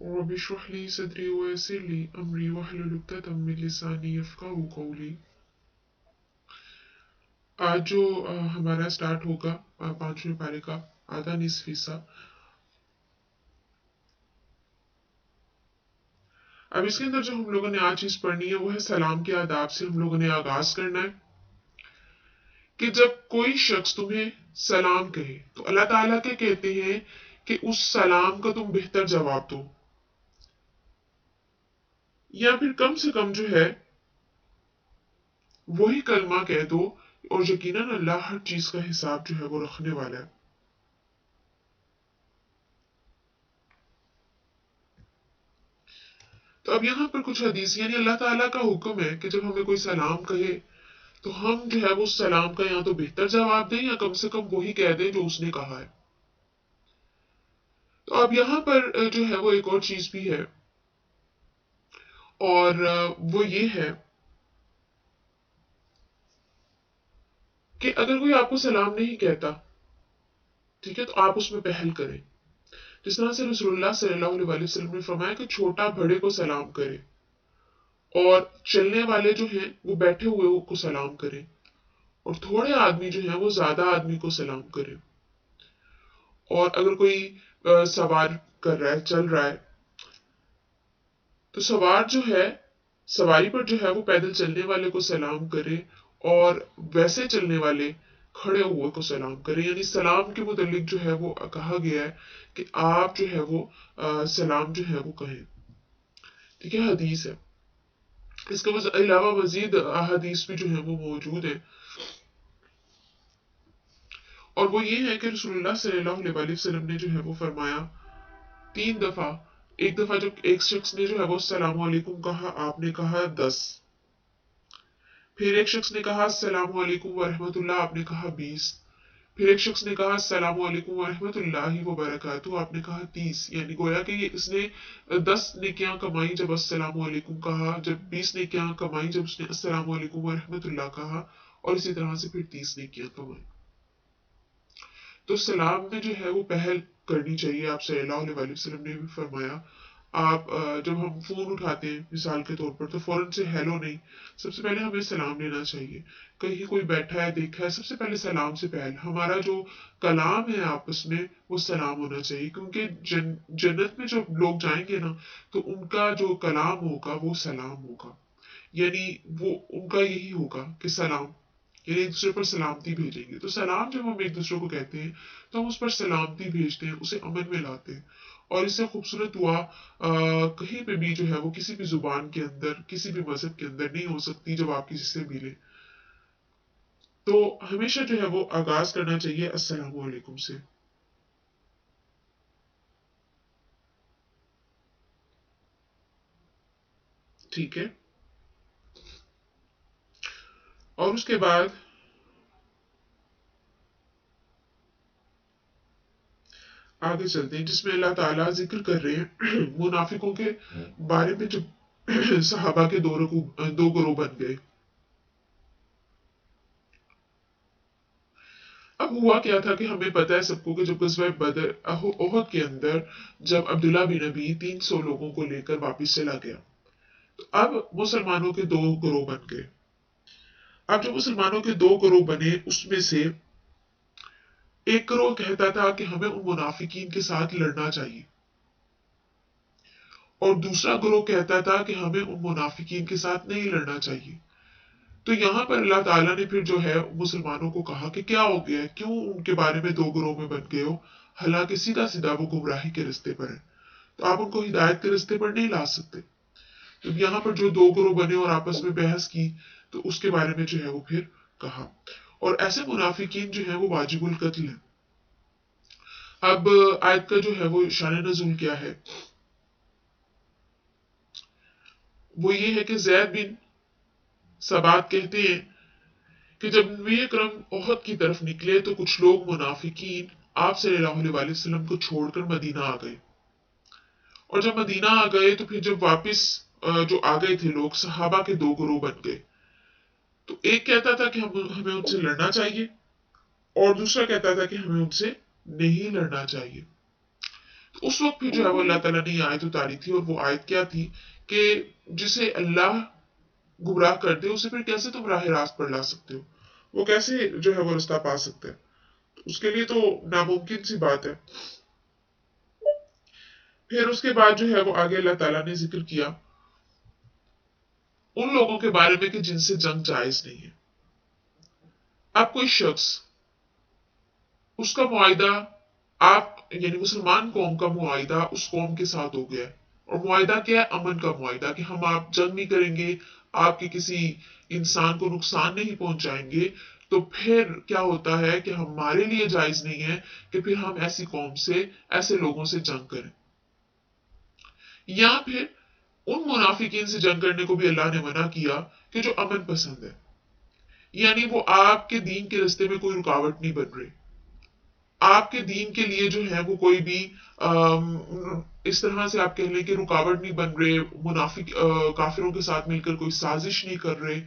رب اشرح لي صدري ويسر لي أمري واحلل عقدة من لساني يفقهوا قولي. आज जो हमारा स्टार्ट होगा 5वें पारे का आधा निस्फ हिस्सा। अब इसके अंदर जो हम लोगों ने आज चीज पढ़नी है वो है सलाम के आदाब से हम लोगों ने आगाज करना है कि जब कोई शख्स तुम्हें सलाम कहे तो अल्लाह ताला के कहते हैं कि उस सलाम का तुम बेहतर जवाब दो, या फिर कम से कम जो है वही कलमा कह दो, और यकीनन अल्लाह हर चीज का हिसाब जो है वो रखने वाला है। तो अब यहाँ पर कुछ हदीस यानी अल्लाह ताला का हुक्म है कि जब हमें कोई सलाम कहे तो हम जो है वो सलाम का या तो बेहतर जवाब दें या कम से कम वही कह दें जो उसने कहा है। तो अब यहाँ पर जो है वो एक और चीज भी है, और वो ये है कि अगर कोई आपको सलाम नहीं कहता, ठीक है, तो आप उसमें पहल करें। जिस तरह से रसूलुल्लाह सल्लल्लाहु अलैहि वसल्लम ने फरमाया कि छोटा बड़े को सलाम करे, और चलने वाले जो हैं वो बैठे हुए को सलाम करें, और थोड़े आदमी जो हैं वो ज्यादा आदमी को सलाम करें। और अगर कोई सवार कर रहा है, चल रहा है, तो सवार जो है सवारी पर जो है वो पैदल चलने वाले को सलाम करे, और वैसे चलने वाले खड़े हुए को सलाम करे। यानी सलाम के मुतालिक जो है वो कहा गया है कि आप जो है वो सलाम जो है वो कहें। ठीक है, हदीस है। इसके अलावा मजीद हदीस भी जो है वो मौजूद है, और वो ये है कि रसूलुल्लाह सल्लल्लाहु अलैहि वसल्लम ने जो है वो फरमाया 3 दफा। एक दफा जब एक शख्स ने जो है वो अस्सलाम वालेकुम कहा, आपने कहा 10। फिर एक शख्स ने कहा अस्सलाम वालेकुम व रहमतुल्लाह, आपने कहा 20। फिर एक शख्स ने कहा अस्सलाम वालेकुम व रहमतुल्लाहि व बरकातुहू, आपने कहा 30। यानी गोया कि ये इसने 10 नेकियां कमाई जब अस्सलाम वालेकुम कहा, जब 20 नेकियां कमाई जब उसने अस्सलाम वालेकुम व रहमतुल्लाह कहा, और इसी तरह से फिर 30 नेकियां कमाई। तो सलाम में जो है वो पहल करनी चाहिए। आप सल्लल्लाहु अलैहि वसल्लम ने भी फरमाया, आप जब हम फोन उठाते हैं मिसाल के तौर पर, तो फौरन से हेलो नहीं, सबसे पहले हमें सलाम लेना चाहिए। कहीं कोई बैठा है देखा है, सबसे पहले सलाम से पहल हमारा जो कलाम है आपस में वो सलाम होना चाहिए, क्योंकि जन्नत में जब लोग जाएंगे ना तो उनका जो कलाम होगा वो सलाम होगा। यानी वो उनका यही होगा कि सलाम, यानी एक दूसरे पर सलामती भेजेंगे। तो सलाम जब हम एक दूसरे को कहते हैं तो हम उस पर सलामती भेजते हैं, उसे अमन में लाते हैं। और इससे खूबसूरत दुआ कहीं पे भी जो है वो किसी भी जुबान के अंदर, किसी भी मजहब के अंदर नहीं हो सकती जब आप किसी से मिले। तो हमेशा जो है वो आगाज करना चाहिए अस्सलाम वालेकुम से। ठीक है, और उसके बाद आगे चलते हैं, जिसमें अल्लाह ताला जिक्र कर रहे हैं मुनाफिकों के बारे में, जब सहाबा के दो ग्रोह बन गए। अब हुआ क्या था कि हमें पता है सबको कि जब गज़वा बदर ओहद के अंदर जब अब्दुल्ला बिन अबी 300 लोगों को लेकर वापस चला गया, तो अब मुसलमानों के दो ग्रोह बन गए। अब जो मुसलमानों के दो ग्रोह बने उसमें से एक ग्रोह कहता था कि हमें उन मुनाफिकीन के साथ लड़ना चाहिए, और दूसरा ग्रोह कहता था कि हमें उन मुनाफिकीन के साथ नहीं लड़ना चाहिए। तो यहाँ पर अल्लाह ताला ने फिर जो है मुसलमानों को कहा कि क्या हो गया है, क्यों उनके बारे में दो ग्रोह में बन गए हो, हालांकि सीधा सीधा वो गुमराही के रास्ते पर है, तो आप उनको हिदायत के रास्ते पर नहीं ला सकते। तो यहाँ पर जो दो ग्रोह बने और आपस में बहस की, तो उसके बारे में जो है वो फिर कहा, और ऐसे मुनाफिकीन जो है वो वाजिबुल कत्ल है। अब आयत का जो है वो शान नज़ुल क्या है, वो ये है कि जैद बिन सबात कहते हैं कि जब नबी अकरम ओहद की तरफ निकले तो कुछ लोग मुनाफिकीन आप सल्लल्लाहु अलैहि वसल्लम को छोड़कर मदीना आ गए, और जब मदीना आ गए तो फिर जब वापस जो आ गए थे लोग, सहाबा के दो ग्रोह बन गए। तो एक कहता था कि हमें उनसे लड़ना चाहिए, और दूसरा कहता था कि हमें उनसे नहीं लड़ना चाहिए। تو उस वक्त फिर जो है वो अल्लाह ताला ने ये आयत उतारी थी, और वो आयत क्या थी कि जिसे अल्लाह गुमराह कर दे उसे फिर कैसे तुम राह रास्त पर ला सकते हो, वो कैसे जो है वो रास्ता पा सकता है, उसके लिए तो नामुमकिन सी बात है। फिर उसके बाद जो है वो आगे अल्लाह ताला ने जिक्र किया उन लोगों के बारे में कि जिनसे जंग जायज नहीं है। अब कोई शख्स, उसका मुआहिदा, आप यानी मुसलमान कौम का मुआहिदा उस कौम के साथ हो गया है, और मुआहिदा क्या है? अमन का मुआहिदा, कि हम आप जंग नहीं करेंगे, आपके किसी इंसान को नुकसान नहीं पहुंचाएंगे। तो फिर क्या होता है कि हमारे लिए जायज नहीं है कि फिर हम ऐसी कौम से, ऐसे लोगों से जंग करें। या फिर उन मुनाफिकीन से जंग करने को भी अल्लाह ने मना किया कि जो अमन पसंद है, यानी वो आपके दीन के रास्ते में कोई रुकावट नहीं बन रही, आपके दीन के लिए जो है वो कोई भी इस तरह से आप कह लें कि रुकावट नहीं बन रहे, मुनाफिक काफिरों के साथ मिलकर कोई साजिश नहीं कर रहे,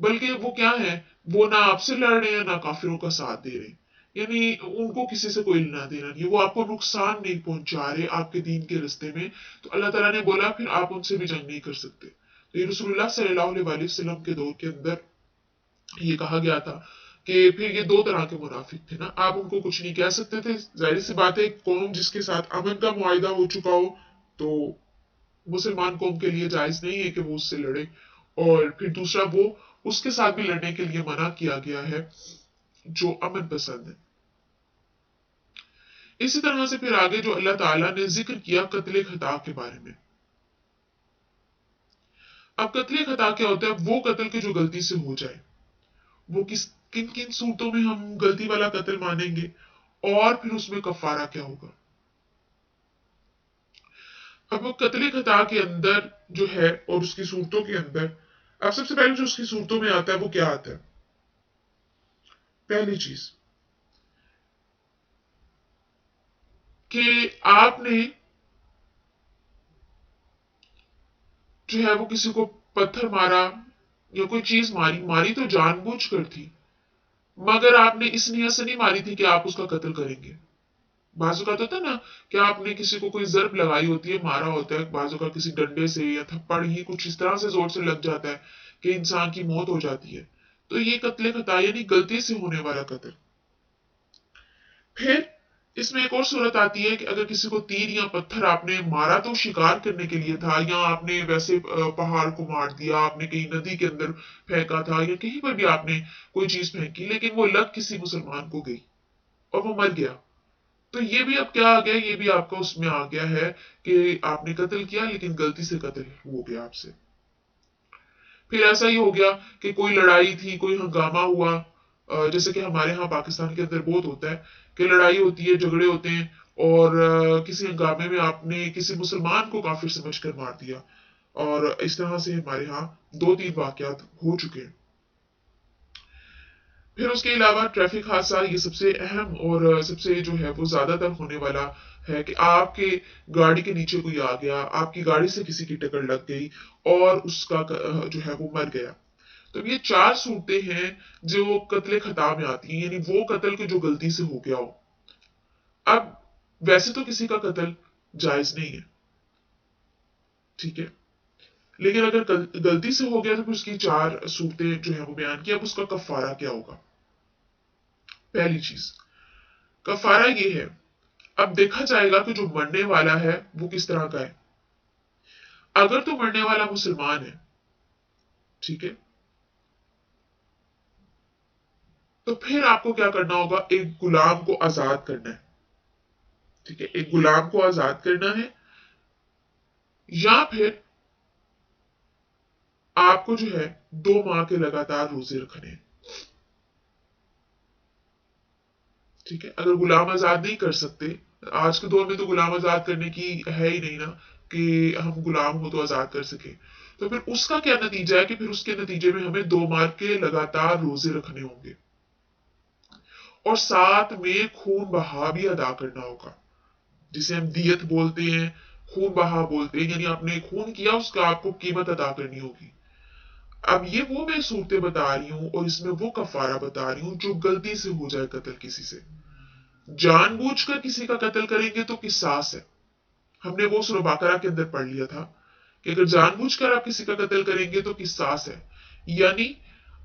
बल्कि वो क्या है, वो ना आपसे लड़ रहे हैं ना काफिरों का साथ दे रहे हैं, यानी उनको किसी से कोई लेना देना नहीं, वो आपको नुकसान नहीं पहुंचा रहे आपके दीन के रास्ते में। तो अल्लाह ताला ने बोला फिर आप उनसे भी जंग नहीं कर सकते। तो ये रसूलुल्लाह सल्लल्लाहु अलैहि वसल्लम के दौर के अंदर ये कहा गया था कि फिर ये दो तरह के मुनाफिक थे ना, आप उनको कुछ नहीं कह सकते थे। जाहिर सी बात है, कौम जिसके साथ अमन का मुआहिदा हो चुका हो तो मुसलमान कौम के लिए जायज नहीं है कि वो उससे लड़े, और फिर दूसरा वो उसके साथ भी लड़ने के लिए मना किया गया है जो अमन पसंद है। इसी तरह से फिर आगे जो अल्लाह ताला ने जिक्र किया कत्ले खता के बारे में। अब कत्ले खता क्या होता है? वो कत्ल के जो गलती से हो जाए, वो किन किन सूरतों में हम गलती वाला कत्ल मानेंगे, और फिर उसमें कफारा क्या होगा। अब वो कत्ले खता के अंदर जो है और उसकी सूरतों के अंदर, अब सबसे पहले जो उसकी सूरतों में आता है वो क्या आता है? पहली चीज कि आपने जो है वो किसी को पत्थर मारा या कोई चीज मारी, मारी तो जानबूझकर थी, मगर आपने इस नियत से नहीं मारी थी कि आप उसका कत्ल करेंगे। बाजू का तो होता है ना कि आपने किसी को कोई जर्ब लगाई होती है, मारा होता है, बाजू का किसी डंडे से या थप्पड़ ही कुछ इस तरह से जोर से लग जाता है कि इंसान की मौत हो जाती है, तो ये कत्ले खता यानी गलती से होने वाला कत्ल। फिर इसमें एक और सूरत आती है कि अगर किसी को तीर या पत्थर आपने मारा तो शिकार करने के लिए था, या आपने वैसे पहाड़ को मार दिया, आपने कहीं नदी के अंदर फेंका था, या कहीं पर भी आपने कोई चीज फेंकी, लेकिन वो लग किसी मुसलमान को गई और वो मर गया, तो ये भी अब क्या आ गया, ये भी आपका उसमें आ गया है कि आपने कत्ल किया लेकिन गलती से कत्ल हो गया आपसे। फिर ऐसा ही हो गया कि कोई लड़ाई थी, कोई हंगामा हुआ, जैसे कि हमारे यहाँ पाकिस्तान के अंदर बहुत होता है कि लड़ाई होती है, झगड़े होते हैं, और किसी हंगामे में आपने किसी मुसलमान को काफिर समझकर मार दिया, और इस तरह से हमारे यहाँ दो तीन वाकयात हो चुके हैं। फिर उसके अलावा ट्रैफिक हादसा, ये सबसे अहम और सबसे जो है वो ज्यादातर होने वाला है कि आपके गाड़ी के नीचे कोई आ गया, आपकी गाड़ी से किसी की टक्कर लग गई और उसका जो है वो मर गया। तो ये चार सूरतें हैं जो कत्ले खता में आती हैं, यानी वो कत्ल के जो गलती से हो गया हो। अब वैसे तो किसी का कत्ल जायज नहीं है, ठीक है, लेकिन अगर गलती से हो गया तो फिर उसकी चार सूरतें जो है वो बयान की। अब उसका कफारा क्या होगा? पहली चीज कफारा ये है, अब देखा जाएगा कि जो मरने वाला है वो किस तरह का है। अगर तो मरने वाला मुसलमान है, ठीक है, तो फिर आपको क्या करना होगा? एक गुलाम को आजाद करना है, ठीक है, एक गुलाम को आजाद करना है, या फिर आपको जो है 2 माह के लगातार रोजे रखने हैं, ठीक है। अगर गुलाम आजाद नहीं कर सकते, आज के दौर में तो गुलाम आजाद करने की है ही नहीं ना कि हम गुलाम हो तो आजाद कर सके, तो फिर उसका क्या नतीजा है कि फिर उसके नतीजे में हमें 2 माह के लगातार रोजे रखने होंगे, और साथ में खून बहा भी अदा करना होगा, जिसे हम दियत बोलते हैं, खून बहा बोलते हैं, यानी आपने खून किया उसका आपको कीमत अदा करनी होगी। अब ये वो मैं सूरतें बता रही हूं और इसमें वो कफारा बता रही हूं जो गलती से हो जाए कत्ल किसी से। जानबूझकर किसी का कत्ल करेंगे तो किसास है, हमने वो सूरह बकरा के अंदर पढ़ लिया था कि अगर जानबूझकर आप किसी का कत्ल करेंगे तो किसास है, यानी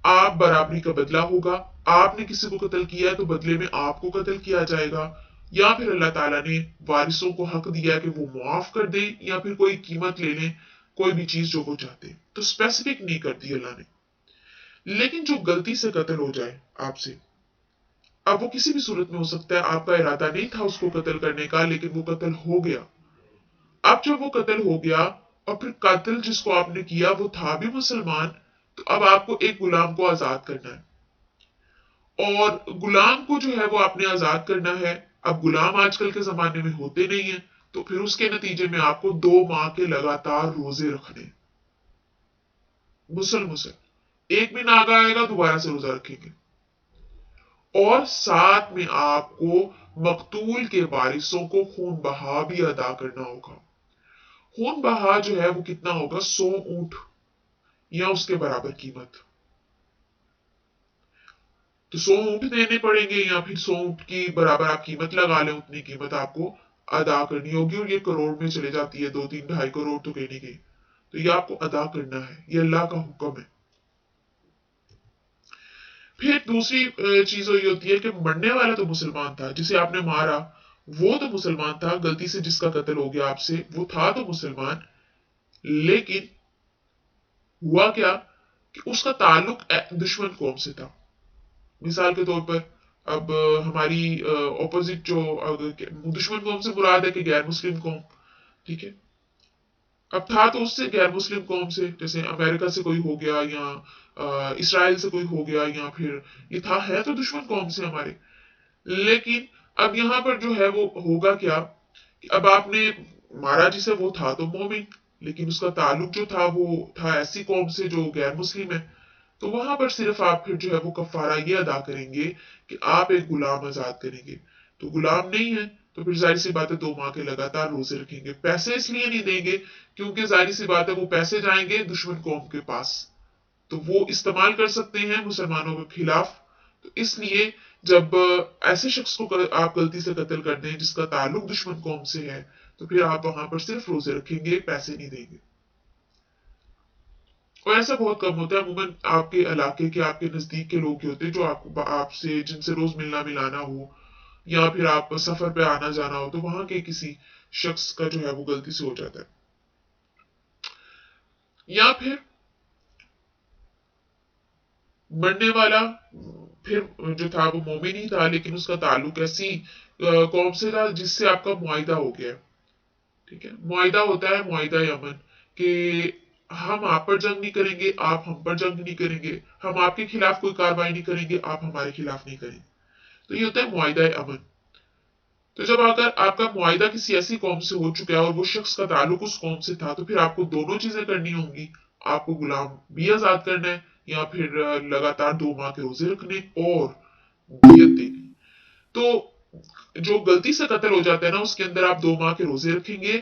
आप बराबरी का बदला होगा। आपने किसी को कत्ल किया है तो बदले में आपको कत्ल किया जाएगा, या फिर अल्लाह ताला ने वारिसों को हक दिया है कि वो मुआफ कर दे या फिर कोई कीमत ले लें, कोई भी चीज जो वो चाहते। तो स्पेसिफिक नहीं कर दी अल्लाह ने। लेकिन जो गलती से कत्ल हो जाए आपसे, अब वो किसी भी सूरत में हो सकता है, आपका इरादा नहीं था उसको कत्ल करने का, लेकिन वो कत्ल हो गया। अब जब वो कत्ल हो गया और फिर कत्ल जिसको आपने किया वो था भी मुसलमान, तो अब आपको एक गुलाम को आजाद करना है, और गुलाम को जो है वो आपने आजाद करना है। अब गुलाम आजकल के जमाने में होते नहीं है, तो फिर उसके नतीजे में आपको 2 माह के लगातार रोजे रखने, मुसल मुसल, एक भी नागा आएगा दोबारा से रोजा रखेंगे। और साथ में आपको मकतूल के वारिसों को खून बहा भी अदा करना होगा। खून बहा जो है वो कितना होगा, 100 ऊंट या उसके बराबर कीमत। तो 100 ऊंट देने पड़ेंगे, या फिर 100 ऊंट की बराबर आप कीमत लगा लें, उतनी कीमत आपको अदा करनी होगी। और ये करोड़ में चले जाती है, 2, 3, 2.5 करोड़ तो कहने के। तो ये आपको अदा करना है, ये अल्लाह का हुक्म है। फिर दूसरी चीज ये होती है कि मरने वाला तो मुसलमान था, जिसे आपने मारा वो तो मुसलमान था, गलती से जिसका कत्ल हो गया आपसे वो था तो मुसलमान, लेकिन हुआ क्या कि उसका ताल्लुक दुश्मन कौम से था। मिसाल के तौर पर अब हमारी ऑपोजिट जो दुश्मन कौम से मुराद है कि गैर मुस्लिम कौम, ठीक है। अब था तो उससे गैर मुस्लिम कौम से, जैसे अमेरिका से कोई हो गया, या इसराइल से कोई हो गया, या फिर ये था है तो दुश्मन कौम से हमारे। लेकिन अब यहां पर जो है वो होगा क्या कि अब आपने मारा जिसे, वो था तो मोमिन, लेकिन उसका ताल्लुक जो था वो था ऐसी कौम से जो गैर मुस्लिम है। तो वहां पर सिर्फ आप फिर जो है वो कफारा ये अदा करेंगे कि आप एक गुलाम आजाद करेंगे। तो गुलाम नहीं है तो फिर जाहिर सी बात है 2 माह के लगातार रोजे रखेंगे। पैसे इसलिए नहीं देंगे क्योंकि जाहिर सी बात है वो पैसे जाएंगे दुश्मन कौम के पास, तो वो इस्तेमाल कर सकते हैं मुसलमानों के खिलाफ। तो इसलिए जब ऐसे शख्स को आप गलती से कत्ल कर दें जिसका ताल्लुक दुश्मन कौम से है, तो फिर आप वहां पर सिर्फ रोजे रखेंगे, पैसे नहीं देंगे। और ऐसा बहुत कम होता है, अमूमन आपके इलाके के, आपके नजदीक के लोग ही होते हैं जो आपको आपसे जिनसे रोज मिलना मिलाना हो, या फिर आप सफर पे आना जाना हो, तो वहां के किसी शख्स का जो है वो गलती से हो जाता है। या फिर मरने वाला फिर जो था वो मोमिन ही था, लेकिन उसका ताल्लुक ऐसी कौम से था जिससे आपका मुआहिदा हो गया, ठीक है। मुआहिदा होता है मुआहिदा यमन, कि हम आप पर जंग नहीं करेंगे, आप हम पर जंग नहीं करेंगे, हम आपके खिलाफ कोई कार्रवाई नहीं करेंगे, आप हमारे खिलाफ नहीं करेंगे। तो ये होता है मुआहिदा अमन। तो जब अगर आपका मुआहिदा किसी ऐसी कौम से हो चुका है और वो शख्स का ताल्लुक उस कौम से था, तो फिर आपको दोनों चीजें करनी होंगी। आपको गुलाम भी आजाद करना है, या फिर लगातार 2 माह के रोजे रखने और दियत देनी। तो जो गलती से कत्ल हो जाता है ना, उसके अंदर आप 2 माह के रोजे रखेंगे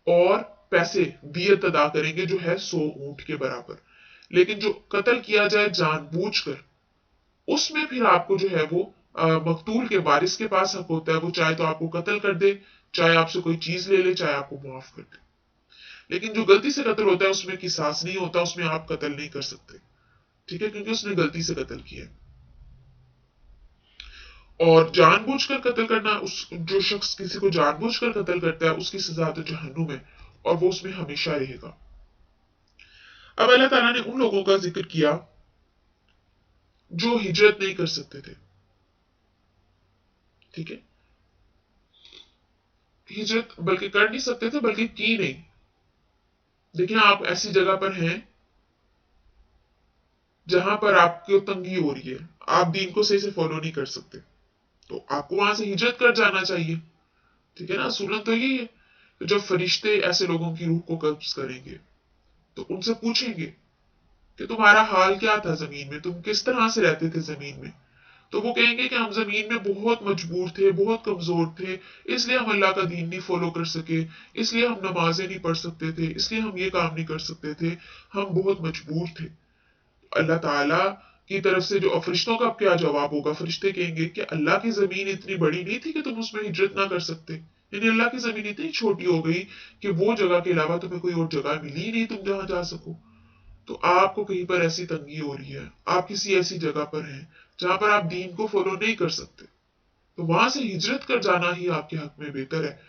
और पैसे दियत अदा करेंगे जो है 100 ऊंट के बराबर। लेकिन जो कत्ल किया जाए जानबूझकर, उसमें फिर आपको जो है वो मकतूल के वारिस के पास हक होता है, वो चाहे तो आपको कत्ल कर दे, चाहे आपसे कोई चीज ले ले, चाहे आपको मुआफ कर दे। लेकिन जो गलती से कत्ल होता है उसमें किसास नहीं होता, उसमें आप कत्ल नहीं कर सकते, ठीक है, क्योंकि उसने गलती से कत्ल किया। और जानबूझकर कत्ल करना, उस जो शख्स किसी को जानबूझकर कत्ल करता है उसकी सजा तो जहन्नुम है, और वो उसमें हमेशा रहेगा। अब अल्लाह ताला ने उन लोगों का जिक्र किया जो हिजरत नहीं कर सकते थे, ठीक है। हिजरत बल्कि कर नहीं सकते थे, बल्कि की नहीं। देखिए आप ऐसी जगह पर हैं जहां पर आपको तंगी हो रही है, आप दीन को सही से फॉलो नहीं कर सकते, तो आपको वहां से हिजरत कर जाना चाहिए, ठीक है ना। सूरत तो यही है। तो जब फरिश्ते ऐसे लोगों की रूह को कब्ज करेंगे तो उनसे पूछेंगे कि तुम्हारा हाल क्या था जमीन में, तुम किस तरह से रहते थे जमीन में। तो वो कहेंगे कि हम जमीन में बहुत मजबूर थे, बहुत कमजोर थे, इसलिए हम अल्लाह का दीन नहीं फॉलो कर सके, इसलिए हम नमाजें नहीं पढ़ सकते थे, इसलिए हम ये काम नहीं कर सकते थे, हम बहुत मजबूर थे। अल्लाह ताला की तरफ से जो फरिश्तों का क्या जवाब होगा, फरिश्ते कहेंगे कि अल्लाह की जमीन इतनी बड़ी नहीं थी कि तुम उसमें हिजरत ना कर सकते, यानी अल्लाह की जमीन इतनी छोटी हो गई कि वो जगह के अलावा तुम्हें कोई और जगह मिली ही नहीं तुम जहां जा सको। तो आपको कहीं पर ऐसी तंगी हो रही है, आप किसी ऐसी जगह पर हैं जहां पर आप दीन को फॉलो नहीं कर सकते, तो वहां से हिजरत कर जाना ही आपके हक में बेहतर है।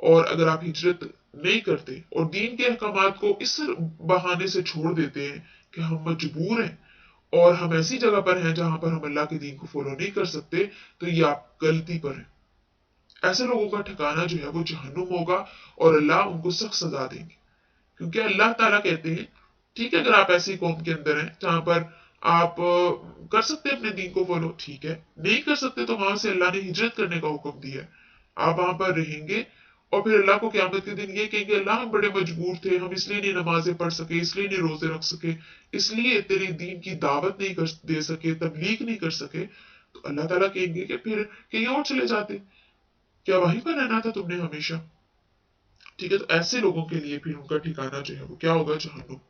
और अगर आप हिजरत नहीं करते और दीन के अहकामात को इस बहाने से छोड़ देते हैं कि हम मजबूर हैं और हम ऐसी जगह पर हैं जहां पर हम अल्लाह के दीन को फॉलो नहीं कर सकते, तो ये आप गलती पर हैं। ऐसे लोगों का ठिकाना जो है वो जहन्नुम होगा और अल्लाह उनको सख्त सजा देंगे। क्योंकि अल्लाह ताला कहते हैं, ठीक है, अगर आप ऐसी कौम के अंदर हैं जहां पर आप कर सकते हैं अपने दीन को फॉलो, ठीक है, नहीं कर सकते तो वहां से अल्लाह ने हिजरत करने का हुक्म दिया है। आप वहां पर रहेंगे और फिर अल्लाह को क़यामत के दिन ये कहेंगे, अल्लाह हम बड़े मजबूर थे, हम इसलिए नहीं नमाजें पढ़ सके, इसलिए नहीं रोजे रख सके, इसलिए तेरे दीन की दावत नहीं कर दे सके, तबलीग नहीं कर सके। तो अल्लाह ताला कहेंगे कि फिर कहीं और चले जाते, क्या वहीं पर रहना था तुमने हमेशा? ठीक है, तो ऐसे लोगों के लिए फिर उनका ठिकाना जो है वो क्या होगा? जहन्नुम।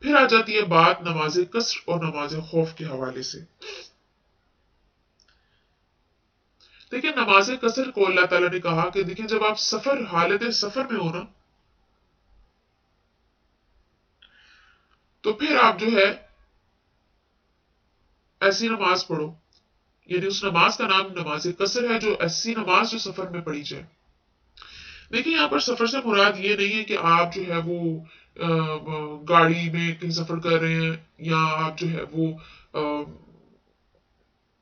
फिर आ जाती है बात नमाज कसर और नमाज खौफ के हवाले से। देखिए, नमाज कसर को अल्लाह ताला ने कहा कि देखिए, जब आप हालत सफर में हो ना, तो फिर आप जो है ऐसी नमाज पढ़ो, यानी उस नमाज का नाम नमाज कसर है, जो ऐसी नमाज जो सफर में पढ़ी जाए। देखिए, यहाँ पर सफर से मुराद ये नहीं है कि आप जो है वो गाड़ी में कहीं सफर कर रहे हैं, या आप जो है वो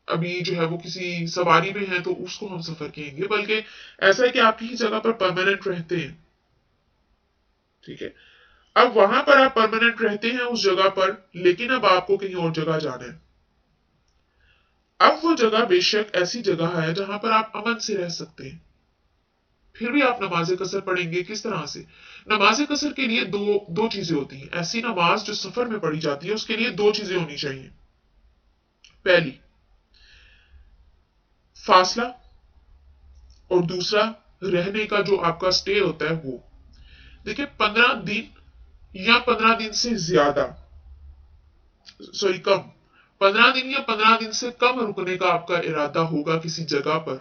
अभी जो है वो किसी सवारी में है तो उसको हम सफर कहेंगे, बल्कि ऐसा है कि आप किसी जगह पर परमानेंट रहते हैं। ठीक है, अब वहां पर आप परमानेंट रहते हैं उस जगह पर, लेकिन अब आपको कहीं और जगह जाना है। अब वो जगह बेशक ऐसी जगह है जहां पर आप अमन से रह सकते हैं, फिर भी आप नमाज कसर पढ़ेंगे। किस तरह से? नमाज कसर के लिए दो चीजें होती हैं। ऐसी नमाज जो सफर में पढ़ी जाती है उसके लिए दो चीजें होनी चाहिए। पहली, फासला, और दूसरा, रहने का जो आपका स्टे होता है वो। देखिए, 15 दिन या 15 दिन से ज्यादा, सॉरी कम, 15 दिन या 15 दिन से कम रुकने का आपका इरादा होगा किसी जगह पर,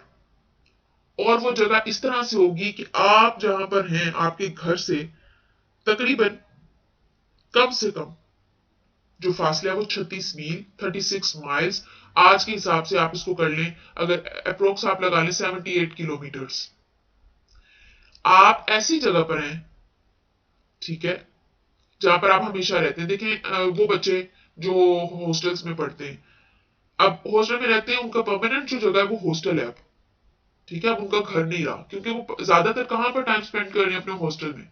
और वो जगह इस तरह से होगी कि आप जहां पर हैं आपके घर से तकरीबन कम से कम जो फासला है वो 36 मील, 36 माइल्स, आज के हिसाब से आप इसको कर लें, अगर अप्रोक्स आप लगा लें 78 किलोमीटर्स। आप ऐसी जगह पर हैं, ठीक है, जहां पर आप हमेशा रहते हैं। देखें, वो बच्चे जो हॉस्टल्स में पढ़ते हैं, अब हॉस्टल में रहते हैं, उनका परमानेंट जो जगह है वो हॉस्टल है अब। ठीक है, अब उनका घर नहीं रहा, क्योंकि वो ज्यादातर कहां पर टाइम स्पेंड कर रहे हैं? अपने हॉस्टल में।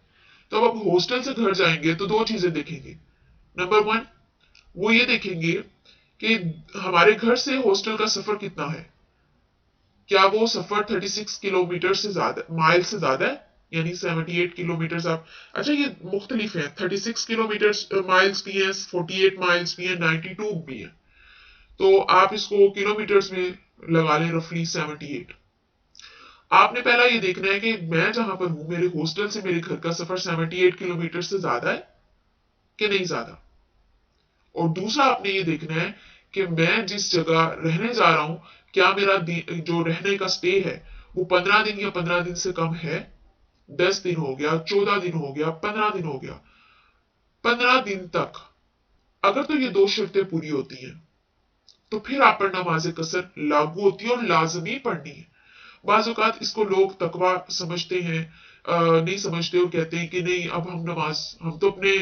तो अब आप हॉस्टल से घर जाएंगे तो दो चीजें देखेंगे। नंबर वन, वो ये देखेंगे कि हमारे घर से हॉस्टल का सफर कितना है, क्या वो सफर 36 किलोमीटर से ज्यादा, माइल से ज्यादा है, यानी 78 किलोमीटर आप, अच्छा ये मुख्तलिफ है, 36 किलोमीटर माइल्स भी है, 48 माइल्स भी है, 92 भी है, तो आप इसको किलोमीटर्स में लगा लें, रफली 78। आपने पहला ये देखना है कि मैं जहां पर हूं, मेरे हॉस्टल से मेरे घर का सफर 78 किलोमीटर से ज्यादा है कि नहीं ज्यादा। और दूसरा आपने ये देखना है कि मैं जिस जगह रहने जा रहा हूं, क्या मेरा जो रहने का स्टे है वो 15 दिन या 15 दिन से कम है? 10 दिन हो गया, 14 दिन हो गया, 15 दिन हो गया, 15 दिन तक अगर तो ये दो शर्तें पूरी होती हैं, तो फिर आप पर नमाज कसर लागू होती है और लाजमी पढ़नी है। बाज औकात इसको लोग तकवा समझते हैं, नहीं समझते, और कहते हैं कि नहीं, अब हम तो अपने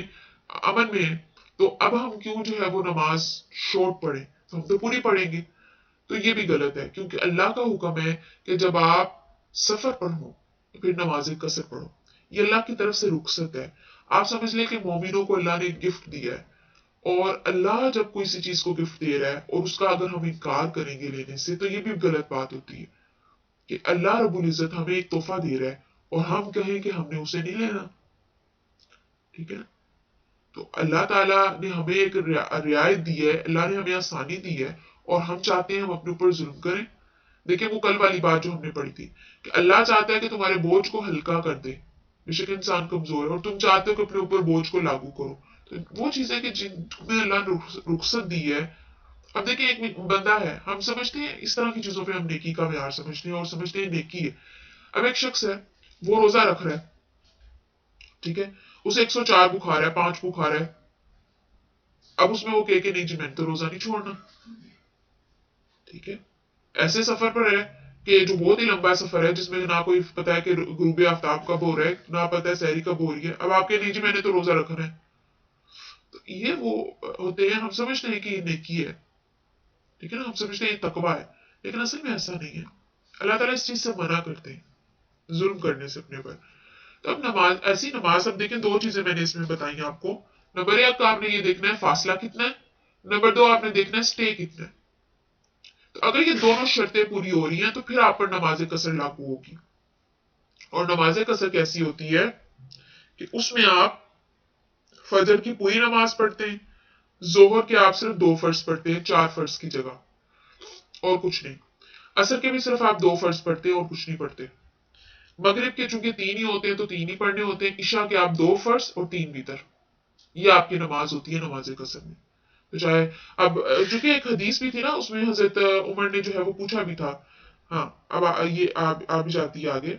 अमन में हैं, तो अब हम क्यों जो है वो नमाज शॉर्ट पढ़े, तो हम तो पूरी पढ़ेंगे। तो ये भी गलत है, क्योंकि अल्लाह का हुक्म है कि जब आप सफर पर हो तो फिर नमाज कसर पढ़ो। ये अल्लाह की तरफ से रुखसत है। आप समझ लें कि मोमिनों को अल्लाह ने गिफ्ट दिया है, और अल्लाह जब कोई सी चीज को गिफ्ट दे रहा है और उसका अगर हम इनकार करेंगे लेने से, तो ये भी गलत बात होती है कि अल्लाह रब्बुल इज्जत हमें एक तोहफा दे रहा है और हम कहें कि हमने उसे नहीं लेना। ठीक है, तो अल्लाह ताला ने हमें एक रियायत दी है, अल्लाह ने हमें आसानी दी है, और हम चाहते हैं हम अपने ऊपर जुल्म करें। देखिए, वो कल वाली बात जो हमने पढ़ी थी कि अल्लाह चाहता है कि तुम्हारे बोझ को हल्का कर दे, बेशक इंसान कमजोर है, और तुम चाहते हो कि अपने ऊपर बोझ को लागू करो। तो वो चीजें कि जिनमें अल्लाह ने रुखसत दी है, अब देखिए एक बंदा है, हम समझते हैं इस तरह की चीजों पे हम नेकी का म्यार समझते हैं और समझते हैं नेकी है। अब एक शख्स है, वो रोजा रख रहा है, ठीक है, उसे 104 बुखार है, 5 बुखार है। अब उसमें वो कहे कि नहीं जी मैंने तो रोजा नहीं छोड़ना, ठीक है, ऐसे सफर पर है कि जो बहुत ही लंबा सफर है, जिसमें ना कोई पता है कि गुरूब आफ्ताब कब हो रहा है, ना पता है सहरी कब हो रही है। अब आपके नहीं जी मैंने तो रोजा रखना है, तो ये वो होते हैं, हम समझते हैं कि ये नेकी है, ठीक है ना, हम समझते हैं ये तकवा है, लेकिन असल में ऐसा नहीं है। अल्लाह ताला इस चीज से मना करते हैं, जुल्म करने से अपने पर। तो अब नमाज, ऐसी नमाज, अब देखें दो चीजें मैंने इसमें बताई हैं आपको। नंबर एक तो आपने ये देखना है फासला कितना है, नंबर दो आपने देखना है स्टे कितना है। तो अगर ये दोनों शर्तें पूरी हो रही हैं तो फिर आप पर नमाज कसर लागू होगी। और नमाज कसर कैसी होती है कि उसमें आप फजर की पूरी नमाज पढ़ते हैं, जोहर के आप सिर्फ 2 फर्ज पढ़ते हैं 4 फर्ज की जगह, और कुछ नहीं। असर के भी सिर्फ आप 2 फर्ज पढ़ते हैं और कुछ नहीं पढ़ते। मगरिब के चूंकि 3 ही होते हैं तो 3 ही पढ़ने होते हैं। ईशा के आप 2 फर्ज और 3 भीतर, ये आपकी नमाज होती है नमाज कसर में। तो चाहे अब चूंकि एक हदीस भी थी ना, उसमें हजरत उमर ने जो है वो पूछा भी था। हाँ, अब ये आ भी जाती है आगे।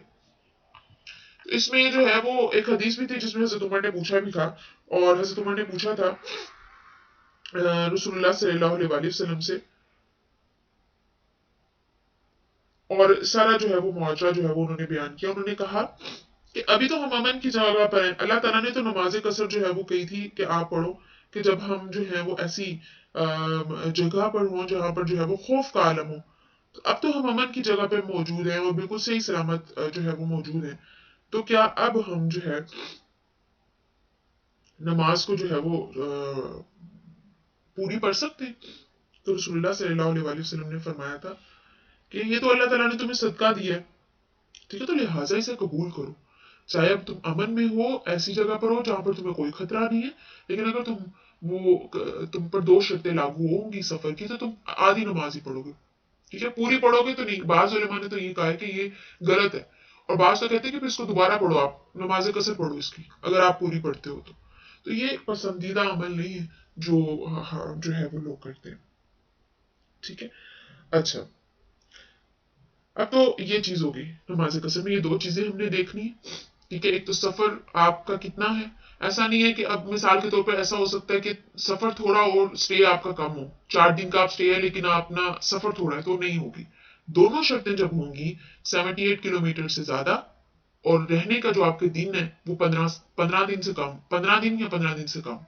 तो इसमें जो है वो एक हदीस भी थी जिसमें हजरत उमर ने पूछा भी था, और हजरत उमर ने पूछा था रसूलुल्लाह सल्लल्लाहु अलैहि वसल्लम से, और सारा जो है वो मुआवजा जो है वो उन्होंने बयान किया। उन्होंने कहा कि अभी तो हम अमन की जगह पर हैं। अल्लाह ताला ने तो नमाज कसर जो है वो कही थी कि आप पढ़ो, कि जब हम जो है वो ऐसी जगह पर हों जहां पर जो है वो खौफ का आलम हो। तो अब तो हम अमन की जगह पे मौजूद हैं और बिल्कुल सही सलामत जो है वो मौजूद हैं। तो क्या अब हम जो है नमाज को जो है वो पूरी पढ़ सकते हैं? तो रसूलुल्लाह सल्लल्लाहु अलैहि वसल्लम ने फरमाया था कि ये तो अल्लाह ताला ने तुम्हें सदका दिया है, ठीक है, तो लिहाजा इसे कबूल करो। चाहे अब तुम अमन में हो, ऐसी जगह पर हो जहां पर तुम्हें कोई खतरा नहीं है, लेकिन अगर तुम पर 2 शर्तें लागू होंगी सफर की, तो तुम आधी नमाज ही पढ़ोगे, ठीक है, पूरी पढ़ोगे तो नहीं। बाज उलेमा ने तो ये कहा है कि ये गलत है, और बाज तो कहते हैं कि फिर इसको दोबारा पढ़ो, आप नमाज कसर पढ़ो इसकी, अगर आप पूरी पढ़ते हो तो ये पसंदीदा अमल नहीं है जो जो है वो लोग करते हैं, ठीक है। अच्छा, अब तो ये चीज होगी नमाज कसर में, ये 2 चीजें हमने देखनी है, ठीक है। एक तो सफर आपका कितना है, ऐसा नहीं है कि अब मिसाल के तौर पर ऐसा हो सकता है कि सफर थोड़ा और स्टे आपका कम हो, 4 दिन का आप स्टे है लेकिन अपना सफर थोड़ा है, तो नहीं होगी। दोनों शर्तें जब होंगी, 78 किलोमीटर से ज्यादा, और रहने का जो आपके दिन है वो 15 दिन से कम, 15 दिन या 15 दिन से कम,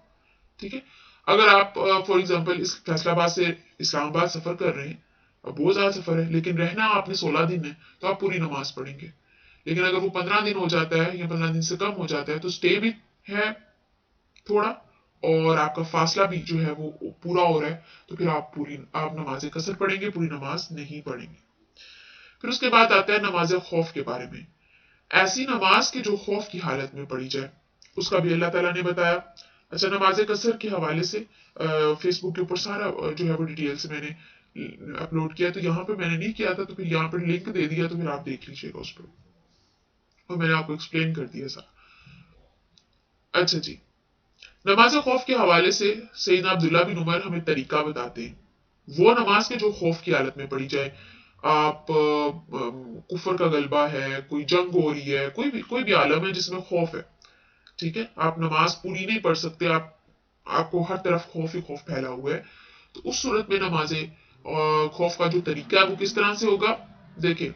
ठीक है। अगर आप फॉर एग्जाम्पल इस फैसलाबाद से इस्लामाबाद सफर कर रहे हैं, अब बहुत ज्यादा सफर है लेकिन रहना आपने 16 दिन है, तो आप पूरी नमाज पढ़ेंगे। लेकिन अगर वो 15 दिन हो जाता है या 15 दिन से कम हो जाता है, तो स्टे भी है थोड़ा, और आपका फासला भी जो है वो पूरा हो रहा है, तो फिर आप नमाज कसर पढ़ेंगे, पूरी नमाज नहीं पढ़ेंगे। फिर उसके बाद आता है नमाज खौफ के बारे में। ऐसी नमाज के जो खौफ की हालत में पढ़ी जाए, उसका भी अल्लाह ताला ने बताया। अच्छा, नमाज कसर के हवाले से फेसबुक के ऊपर सारा जो है वो डिटेल से मैंने अपलोड किया, तो यहाँ पे मैंने नहीं किया था, तो फिर यहाँ पर लिंक दे दिया, तो फिर आप देख लीजिएगा उस पर, और मैंने आपको एक्सप्लेन कर दिया सारा। अच्छा जी, नमाज खौफ के हवाले से सैयदना अब्दुल्ला बिन उमर हमें तरीका बताते हैं। वो नमाज के जो खौफ की हालत में पढ़ी जाए, आप कुफर का गलबा है, कोई जंग हो रही है, कोई भी आलम है जिसमें खौफ है, ठीक है, आप नमाज पूरी नहीं पढ़ सकते, आपको हर तरफ खौफ ही खौफ फैला हुआ है, तो उस सूरत में नमाज खौफ का जो तरीका है वो किस तरह से होगा, देखिए।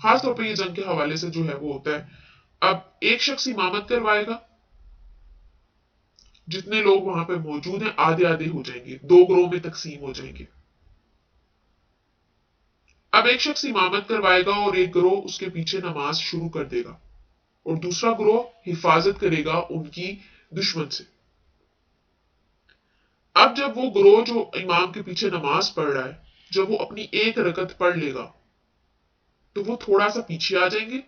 खासतौर पर ये जंग के हवाले से जो है वो होता है, अब एक शख्स इमामत करवाएगा, जितने लोग वहां पे मौजूद हैं आधे आधे हो जाएंगे, 2 ग्रोह में तकसीम हो जाएंगे। अब एक शख्स इमामत करवाएगा और एक ग्रोह उसके पीछे नमाज शुरू कर देगा, और दूसरा ग्रोह हिफाजत करेगा उनकी दुश्मन से। अब जब वो ग्रोह जो इमाम के पीछे नमाज पढ़ रहा है, जब वो अपनी एक रकत पढ़ लेगा, तो वो थोड़ा सा पीछे आ जाएंगे,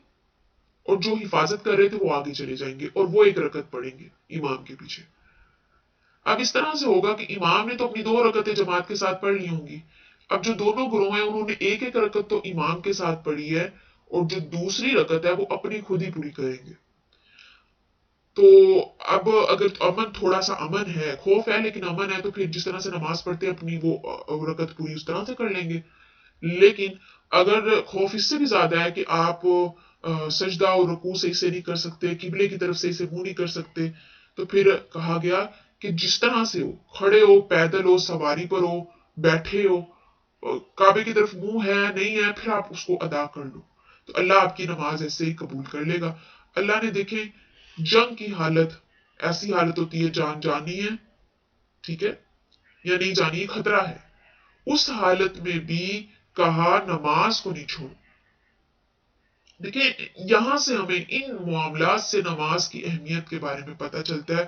और जो हिफाजत कर रहे थे वो आगे चले जाएंगे, और वो एक रकत पढ़ेंगे इमाम के पीछे। अब इस तरह से होगा कि इमाम ने तो अपनी 2 रकतें जमात के साथ पढ़ ली होंगी, अब जो दोनों ग्रोह हैं उन्होंने एक एक रकत तो इमाम के साथ पढ़ी है, और जो दूसरी रकत है वो अपनी खुद ही पूरी करेंगे। تو اب اگر امن تھوڑا سا امن ہے، خوف ہے لیکن امن ہے، تو پھر جس طرح سے نماز پڑھتے ہیں اپنی وہ رکعت پوری اس طرح سے کر لیں گے. لیکن اگر خوف اس سے بھی زیادہ ہے کہ آپ سجدہ اور رکوع صحیح سے نہیں کر سکتے، قبلے کی طرف صحیح سے منہ نہیں کر سکتے، تو پھر کہا گیا کہ جس طرح سے ہو، کھڑے ہو، پیدل ہو، سواری پر ہو، بیٹھے ہو، کعبے کی طرف منہ ہے نہیں ہے، پھر آپ اس کو ادا کر لو. تو اللہ آپ کی نماز ایسے ہی قبول کر لے گا. اللہ نے دیکھیں جنگ کی حالت ایسی حالت ہوتی ہے جان جانی ہے، ٹھیک ہے، یا نہیں جانی خطرہ ہے، اس حالت میں بھی کہا نماز کو نہیں چھوڑ. دیکھیں یہاں سے ہمیں ان معاملات سے نماز کی اہمیت کے بارے میں پتہ چلتا ہے.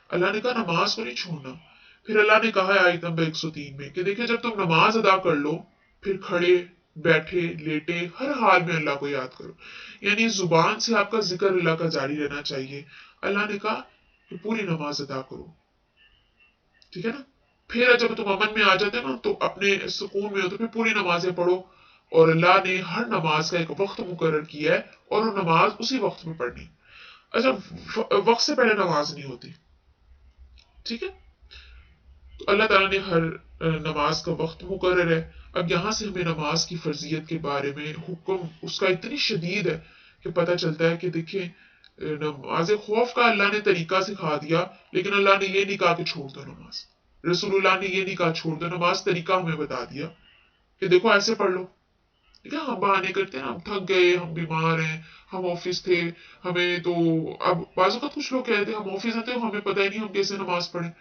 اللہ نے کہا نماز کو نہیں چھوڑنا. پھر اللہ نے کہا ہے آیت نمبر 103 میں کہ دیکھیں جب تم نماز ادا کر لو، پھر کھڑے، بیٹھے، لیٹے، ہر حال میں اللہ کو یاد کرو. یعنی زبان سے آپ کا ذکر اللہ کا جاری رہنا چاہیے. اللہ نے کہا کہ پوری نماز ادا کرو، ٹھیک ہے نا. پھر جب تم امن میں آ جاتے نا تو اپنے سکون میں ہو تو پھر پوری نمازیں پڑھو. اور اللہ نے ہر نماز کا ایک وقت مقرر کیا ہے اور وہ نماز اسی وقت میں پڑھنی. اچھا، وقت سے پہلے نماز نہیں ہوتی، ٹھیک ہے. تو اللہ تعالیٰ نے ہر نماز کا وقت مقرر ہے. اب یہاں سے ہمیں نماز کی فرضیت کے بارے میں حکم اس کا اتنی شدید ہے کہ پتہ چلتا ہے کہ دیکھیں نماز خوف کا اللہ نے طریقہ سکھا دیا، لیکن اللہ نے یہ نہیں کہا کہ چھوڑ دو نماز. رسول اللہ نے یہ نہیں کہا چھوڑ دو نماز، طریقہ ہمیں بتا دیا کہ دیکھو ایسے پڑھ لو. ٹھیک ہے، ہم بہانے کرتے ہیں نا، ہم تھک گئے، ہم بیمار ہیں، ہم آفس تھے، ہمیں تو اب بعض اوقات کچھ لوگ کہتے ہیں ہم آفس آتے ہیں ہمیں پتہ ہی نہیں ہم کیسے نماز پڑھیں.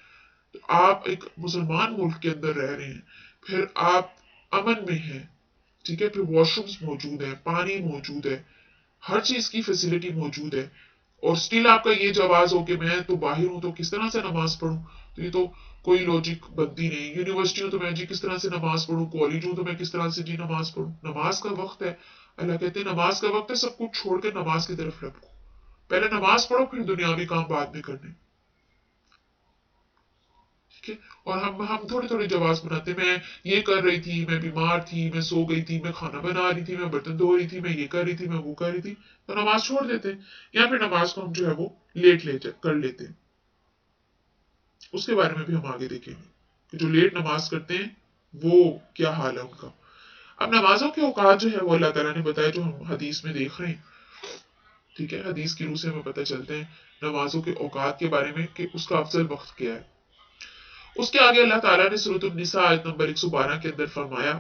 تو آپ ایک مسلمان ملک کے اندر رہ رہے ہیں، پھر آپ امن میں ہیں، ٹھیک ہے، پھر واش رومز موجود ہیں، پانی موجود ہے، ہر چیز کی فیسلٹی موجود ہے، اور سٹل آپ کا یہ جواز ہو کہ میں تو باہر ہوں تو کس طرح سے نماز پڑھوں. تو یہ تو کوئی لاجک بنتی نہیں. یونیورسٹی ہوں تو میں جی کس طرح سے نماز پڑھوں، کالج ہوں تو میں کس طرح سے جی نماز پڑھوں. نماز کا وقت ہے، اللہ کہتے ہیں نماز کا وقت ہے، سب کچھ چھوڑ کے نماز کی طرف لپکو. پہلے نماز پڑھو پھر دنیاوی کام بعد میں کرنے. ٹھیک ہے، اور ہم تھوڑے تھوڑے جواز بناتے ہیں. میں یہ کر رہی تھی، میں بیمار تھی، میں سو گئی تھی، میں کھانا بنا رہی تھی، میں برتن دھو رہی تھی، میں یہ کر رہی تھی، میں وہ کر رہی تھی، تو نماز چھوڑ دیتے ہیں. یا پھر نماز کو ہم جو ہے وہ لیٹ کر لیتے ہیں. اس کے بارے میں بھی ہم آگے دیکھیں گے کہ جو لیٹ نماز کرتے ہیں وہ کیا حال ہے ان کا. اب نمازوں کے اوقات جو ہے وہ اللہ تعالیٰ نے بتایا جو ہم حدیث میں دیکھ رہے ہیں. ٹھیک ہے، حدیث کی روح سے ہمیں پتہ چلتے ہیں نمازوں کے اوقات کے بارے میں کہ اس کا افضل وقت کیا ہے. اس کے آگے اللہ تعالیٰ نے سورۃ النساء آیت نمبر 112 کے اندر فرمایا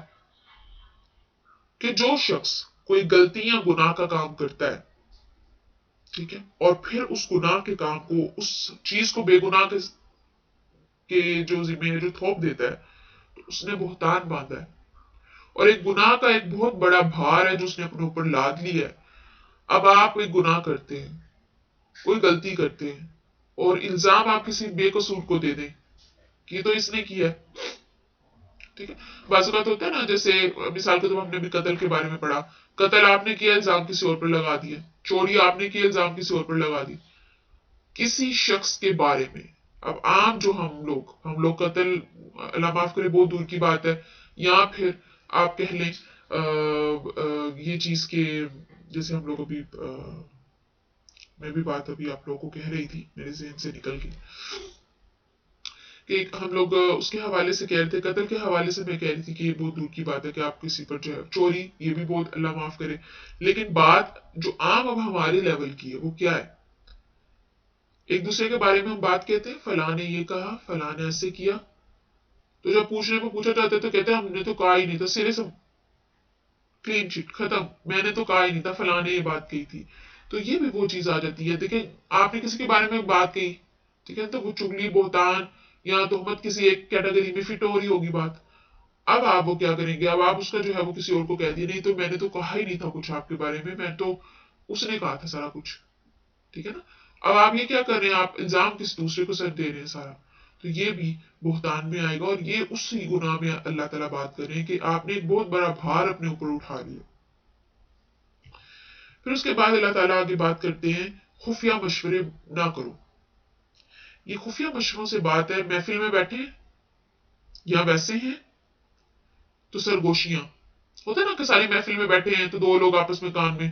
کہ جو شخص کوئی غلطی یا گناہ کا کام کرتا ہے، ٹھیک ہے، اور پھر اس گناہ کے کام کو، اس چیز کو بے گناہ کے جو ذمہ ہے جو تھوپ دیتا ہے، تو اس نے بہتان باندھا ہے اور ایک گناہ کا ایک بہت بڑا بھار ہے جو اس نے اپنے اوپر لاد لیا ہے. اب آپ کوئی گناہ کرتے ہیں، کوئی غلطی کرتے ہیں، اور الزام آپ کسی بے قصور کو دے دیں کہ تو اس نے کیا ہے. ٹھیک ہے، بعض اوقات ہوتا ہے نا، جیسے مثال کے طور پر ہم نے بھی قتل کے بارے میں پڑھا. قتل آپ نے کیا، الزام کسی اور پر لگا دیا. چوری آپ نے کی، الزام کسی اور پر لگا دی. کسی شخص کے بارے میں اب عام جو ہم لوگ قتل اللہ معاف کرے بہت دور کی بات ہے، یا پھر آپ کہہ لیں یہ چیز کے جیسے ہم لوگ ابھی میں بھی بات ابھی آپ لوگوں کو کہہ رہی تھی میرے ذہن سے نکل گئی کہ ہم لوگ اس کے حوالے سے کہہ رہے تھے، قتل کے حوالے سے میں کہہ رہی تھی کہ یہ بہت دور کی بات ہے کہ آپ کسی پر جو ہے چوری، یہ بھی بہت اللہ معاف کرے. لیکن بات جو عام اب ہمارے لیول کی ہے وہ کیا ہے؟ ایک دوسرے کے بارے میں ہم بات کہتے ہیں فلاں نے یہ کہا، فلاں نے ایسے کیا، تو جب پوچھنے کو پوچھا جاتا ہے تو کہتے ہیں ہم نے تو کہا ہی نہیں تھا، سرے سے کلین چٹ ختم، میں نے تو کہا ہی نہیں تھا، فلاں نے یہ بات کہی تھی. تو یہ بھی وہ چیز آ جاتی ہے. دیکھیں آپ نے کسی کے بارے میں بات کہی، ٹھیک ہے، تو وہ چگلی، بہتان یا تہمت کسی ایک کیٹیگری میں فٹ ہو رہی ہوگی بات. اب آپ وہ کیا کریں گے؟ اب آپ اس کا جو ہے وہ کسی اور کو کہہ دیے، نہیں تو میں نے تو کہا ہی نہیں تھا کچھ آپ کے بارے میں تو اس نے کہا تھا سارا کچھ. ٹھیک ہے نا. اب آپ یہ کیا کر رہے ہیں؟ آپ الزام کسی دوسرے کو سر دے رہے ہیں سارا. تو یہ بھی بہتان میں آئے گا، اور یہ اسی گناہ میں اللہ تعالیٰ بات کر رہے ہیں کہ آپ نے ایک بہت بڑا بھار اپنے اوپر اٹھا لیا. پھر اس کے بعد اللہ تعالیٰ آگے بات کرتے ہیں خفیہ مشورے نہ کرو. یہ خفیہ مشوروں سے بات ہے محفل میں بیٹھے یا ویسے ہیں تو سرگوشیاں ہوتا ہے نا کہ ساری محفل میں بیٹھے ہیں تو دو لوگ آپس میں کان میں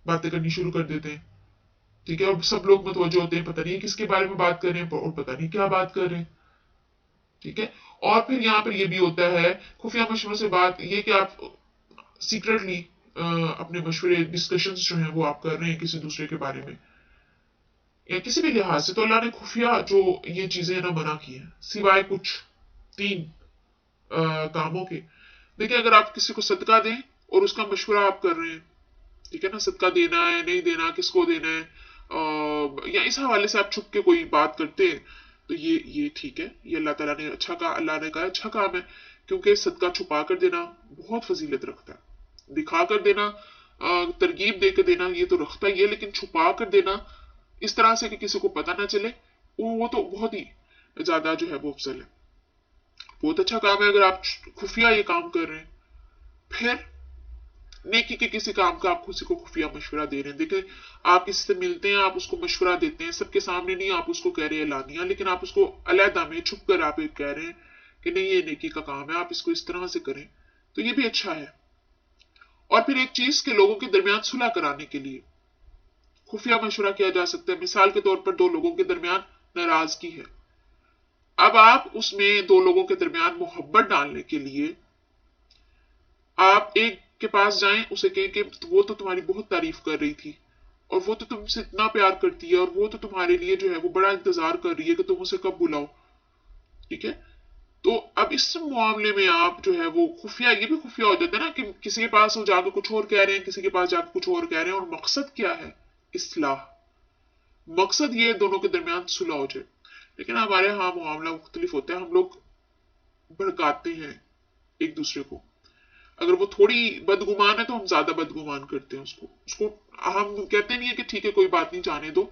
باتیں کرنی شروع کر دیتے ہیں. ठीक है, और सब लोग मतवज्जो होते हैं, पता नहीं किसके बारे में बात कर रहे हैं और पता नहीं क्या बात कर रहे हैं। ठीक है, और फिर यहाँ पर ये भी होता है खुफिया मशवरों से बात ये कि आप सीक्रेटली अपने मशवरे डिस्कशंस जो हैं वो आप कर रहे हैं किसी दूसरे के बारे में या किसी भी लिहाज से, तो अल्लाह ने खुफिया जो ये चीजें ना मना की हैं सिवाय कुछ 3 कामों के। देखिए, अगर आप किसी को सदका दें और उसका मशवरा आप कर रहे हैं, ठीक है ना, सदका देना है नहीं देना, किसको देना है, या इस हवाले से आप छुप के कोई बात करते हैं, तो ये ठीक है, ये अल्लाह ताला ने अच्छा कहा, अल्लाह ने कहा अच्छा काम है, क्योंकि सदका छुपा कर देना बहुत फजीलत रखता है। दिखा कर देना, तरगीब दे कर देना, ये तो रखता ही है, लेकिन छुपा कर देना इस तरह से कि किसी को पता ना चले, वो तो बहुत ही ज्यादा जो है वो अफजल है। बहुत अच्छा काम है अगर आप खुफिया ये काम कर रहे हैं। फिर नेकी के किसी काम का आप किसी को खुफिया मशवरा दे रहे हैं। देखिए, आप किसी से मिलते हैं, आप उसको मशवरा देते हैं, सबके सामने नहीं आप उसको कह रहे हैं लानिया, लेकिन आप उसको अलहदा में छुप कर आप कह रहे हैं कि नहीं ये नेकी का काम है, आप इसको इस तरह से करें, तो ये भी अच्छा है। और फिर एक चीज के लोगों के दरमियान सुलह कराने के लिए खुफिया मशवरा किया जा सकता है। मिसाल के तौर पर 2 लोगों के दरमियान नाराजगी है, अब आप उसमें 2 लोगों के दरमियान मोहब्बत डालने के लिए आप एक के पास जाएं, उसे कहें कि वो तो तुम्हारी बहुत तारीफ कर रही थी और वो तो तुमसे इतना प्यार करती है और वो तो तुम्हारे लिए जो है वो बड़ा इंतजार कर रही है कि तुम उसे कब बुलाओ। ठीक है, तो अब इस मामले में आप जो है वो खुफिया, ये भी खुफिया हो जाता है ना कि किसी के पास वो जाकर कुछ और कह रहे हैं, किसी के पास जाकर कुछ और कह रहे हैं, और मकसद क्या है, इस्लाह, मकसद ये दोनों के दरमियान सुलह हो जाए। लेकिन हमारे यहाँ मामला मुख्तलिफ होता है, हम लोग भड़काते हैं एक दूसरे को। अगर वो थोड़ी बदगुमान है तो हम ज्यादा बदगुमान करते हैं उसको उसको हम कहते नहीं है कि ठीक है कोई बात नहीं जाने दो,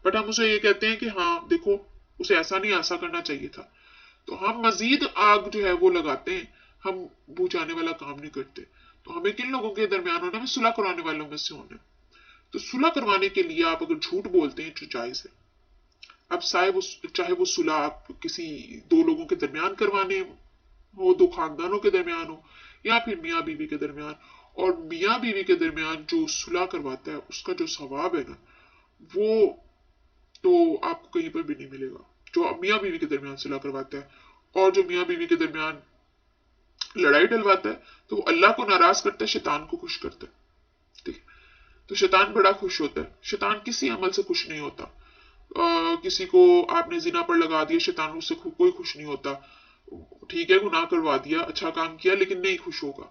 बट हम उसे ये कहते हैं कि हाँ देखो उसे ऐसा नहीं ऐसा करना चाहिए था, तो हम मजीद आग जो है वो लगाते हैं, हम बुझाने वाला काम नहीं करते। तो हमें किन लोगों के दरमियान होना है, सुलह करवाने वालों में से होना है। तो सुलह करवाने के लिए आप अगर झूठ बोलते हैं तो जायज है। अब चाहे वो सुलह आप किसी 2 लोगों के दरमियान करवाने हो, 2 खानदानों के दरमियान हो, या फिर मियाँ बीवी के दरमियान। और मियाँ बीवी के दरमियान जो सुलह करवाता है उसका जो सवाब है ना, वो तो आपको कहीं पर भी नहीं मिलेगा। जो मियाँ बीवी के दरमियान सुलह करवाता है और जो मियाँ बीवी के दरमियान लड़ाई डलवाता है, तो वो अल्लाह को नाराज करता है, शैतान को खुश करता है। ठीक है, तो शैतान बड़ा खुश होता है, शैतान किसी अमल से खुश नहीं होता। किसी को आपने जिना पर लगा दिया, शैतान उससे कोई खुश नहीं होता। ठीक है, गुनाह करवा दिया, अच्छा काम किया, लेकिन नहीं खुश होगा।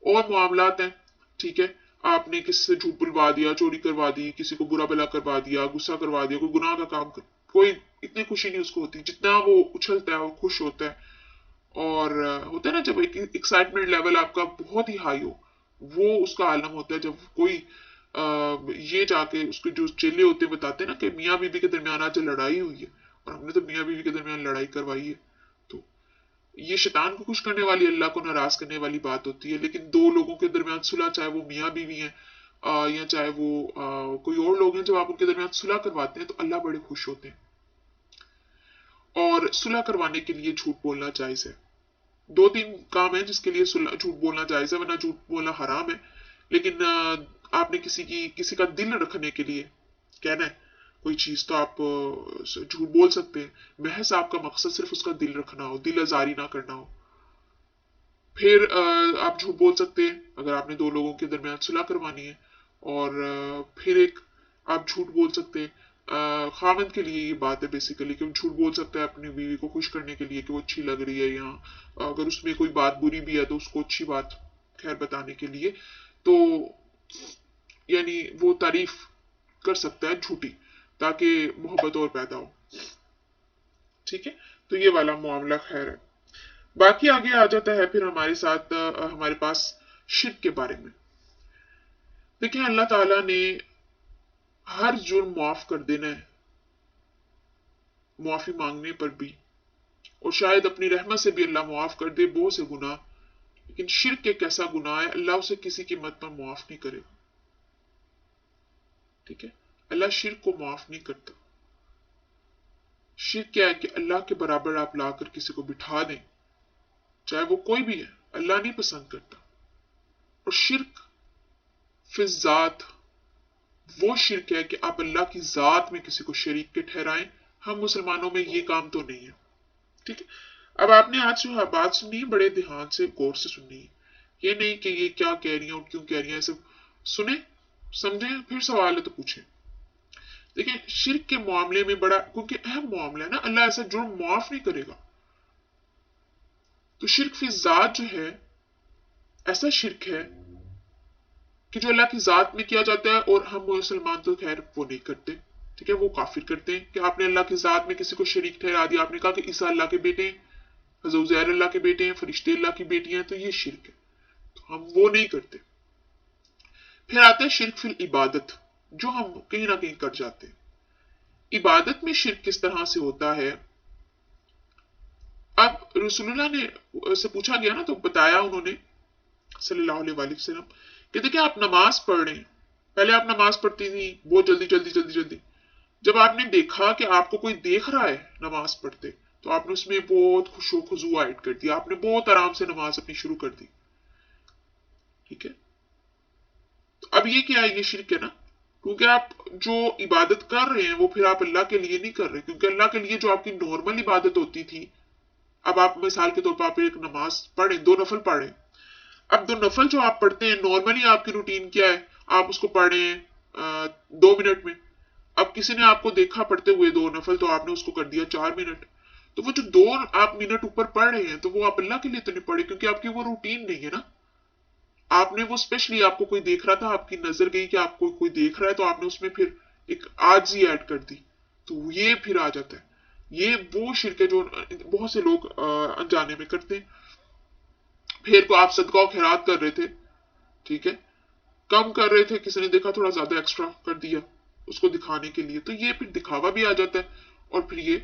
और मामलात हैं, ठीक है, आपने किसी से झूठ बुलवा दिया, चोरी करवा दी, किसी को बुरा भला करवा दिया, गुस्सा करवा दिया, कोई गुनाह का काम कर, कोई इतनी खुशी नहीं उसको होती जितना वो उछलता है, वो खुश होता है। और होता है ना जब एक एक्साइटमेंट लेवल आपका बहुत ही हाई हो, वो उसका आलम होता है। जब कोई ये जाके उसके जो चेले होते हैं बताते हैं ना कि मियाँ बीवी के दरमियान आज लड़ाई हुई है और हमने तो मियाँ बीवी के दरमियान लड़ाई करवाई है, तो ये शैतान को खुश करने वाली, अल्लाह को नाराज करने वाली बात होती है। लेकिन 2 लोगों के दरमियान सुलह, चाहे वो मियाँ बीवी है या चाहे वो कोई और लोग हैं, जब आप उनके दरमियान सुलह करवाते हैं तो अल्लाह बड़े खुश होते हैं। और सुलह करवाने के लिए झूठ बोलना जायज है। 2-3 काम है जिसके लिए झूठ बोलना जायज है, वरना झूठ बोलना हराम है। लेकिन आपने किसी का दिल रखने के लिए कहना है कोई चीज, तो आप झूठ बोल सकते हैं, महज आपका मकसद सिर्फ उसका दिल रखना हो, दिल आजारी ना करना हो। फिर आप झूठ बोल सकते हैं अगर आपने 2 लोगों के दरमियान सुलह करवानी है। और फिर एक आप झूठ बोल सकते हैं, खामद के लिए ये बात है बेसिकली कि वो झूठ बोल सकता है अपनी बीवी को खुश करने के लिए कि वो अच्छी लग रही है, या अगर उसमें कोई बात बुरी भी है तो उसको अच्छी बात खैर बताने के लिए, तो यानी वो तारीफ कर सकता है झूठी, ताकि मोहब्बत और पैदा हो। ठीक है, तो ये वाला मामला खैर है। बाकी आगे आ जाता है फिर हमारे साथ हमारे पास शिर्क के बारे में। देखिए, अल्लाह ताला ने हर जुर्म माफ कर देना है मुआफी मांगने पर भी, और शायद अपनी रहमत से भी अल्लाह माफ कर दे बहुत से गुनाह। लेकिन शिर्क एक ऐसा गुनाह है अल्लाह उसे किसी कीमत पर माफ नहीं करेगा। ठीक है, अल्लाह शिर्क को माफ नहीं करता। शिर्क क्या है कि अल्लाह के बराबर आप लाकर किसी को बिठा दें, चाहे वो कोई भी है, अल्लाह नहीं पसंद करता। और शिर्क फिजात وہ शिरक है कि आप अल्लाह की जात में किसी को शरीक के ठहराएं। हम मुसलमानों में ये काम तो नहीं है। ठीक है, अब आपने आज जो बात सुनी बड़े ध्यान से गौर से सुननी है, ये नहीं कि ये क्या कह रही है और क्यों कह रही है, सब सुने समझे, फिर सवाल है तो पूछें। देखिए शिरक के मामले में बड़ा, क्योंकि अहम मामला है ना, अल्लाह ऐसा जुर्म माफ नहीं करेगा। तो शिरक फी जात जो है ऐसा शिरक है कि जो अल्लाह की जात में किया जाता है, और हम मुसलमान तो खैर वो नहीं करते। ठीक है, वो काफिर करते हैं कि आपने अल्लाह की जात में किसी को शरीक ठहरा दिया। आपने कहा कि ईसा अल्लाह के बेटे हैं, हज़रत उज़ैर अल्लाह के बेटे हैं, फरिश्ते अल्लाह की बेटियां हैं, तो ये शिरक है, तो हम वो नहीं करते। फिर आता है शिरक फिल इबादत, जो हम कहीं ना कहीं कर जाते हैं। इबादत में शिरक किस तरह से होता है? अब रसूलुल्लाह ने से पूछा गया ना, तो बताया उन्होंने सल्लल्लाहु अलैहि वसल्लम कि देखिए आप नमाज पढ़ रहे हैं, पहले आप नमाज पढ़ती थी बहुत जल्दी जल्दी जल्दी जल्दी, जब आपने देखा कि आपको कोई देख रहा है नमाज पढ़ते, तो आपने उसमें बहुत खुशो खुजू ऐड कर दिया, आपने बहुत आराम से नमाज अपनी शुरू कर दी। ठीक है, तो अब ये क्या है? ये शिरक है ना, क्योंकि आप जो इबादत कर रहे हैं वो फिर आप अल्लाह के लिए नहीं कर रहे, क्योंकि अल्लाह के लिए जो आपकी नॉर्मल इबादत होती थी, अब आप मिसाल के तौर पर आप एक नमाज पढ़े, दो नफल पढ़े, अब दो नफल जो आप पढ़ते हैं नॉर्मली आपकी रूटीन क्या है, आप उसको पढ़े 2 मिनट में। अब किसी ने आपको देखा पढ़ते हुए दो नफल, तो आपने उसको कर दिया 4 मिनट। तो वो जो 2 मिनट ऊपर पढ़ रहे हैं, तो वो आप अल्लाह के लिए तो नहीं पढ़े, क्योंकि आपकी वो रूटीन नहीं है ना। आपने वो स्पेशली, आपको कोई देख रहा था, आपकी नजर गई कि आपको कोई देख रहा है, तो आपने उसमें फिर एक आजी ऐड कर दी, तो ये फिर आ जाता है। ये वो शिरक है जो बहुत से लोग अनजाने में करते हैं। फिर को आप सदका और खैरात कर रहे थे, ठीक है, कम कर रहे थे, किसी ने देखा थोड़ा ज्यादा एक्स्ट्रा कर दिया उसको दिखाने के लिए, तो ये फिर दिखावा भी आ जाता है, और फिर ये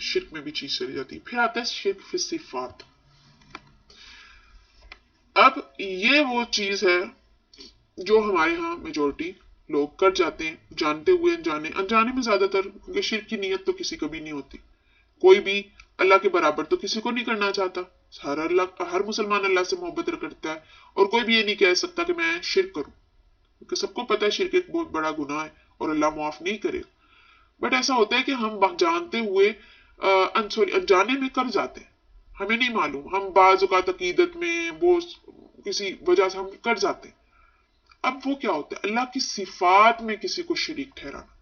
शिरक में भी चीज चली जाती है। फिर आता है शिरक फिर सिफात। अब ये वो चीज है जो हमारे यहाँ मेजोरिटी लोग कर जाते हैं, जानते हुए अनजाने, अनजाने में ज्यादातर, क्योंकि शिरक की नीयत तो किसी कभी नहीं होती। कोई भी अल्लाह के बराबर तो किसी को नहीं करना चाहता, हर मुसलमान अल्लाह से मोहब्बत करता है, और कोई भी ये नहीं कह सकता कि मैं शिरक करूं, क्योंकि सबको पता है शिरक एक बहुत बड़ा गुनाह है और अल्लाह माफ नहीं करेगा। बट ऐसा होता है कि हम जानते हुए अनजाने में कर जाते हैं, हमें नहीं मालूम, हम बाज़ औक़ात अकीदत में वो किसी वजह से हम कर जाते हैं। अब वो क्या होता है? अल्लाह की सिफात में किसी को शरीक ठहराना।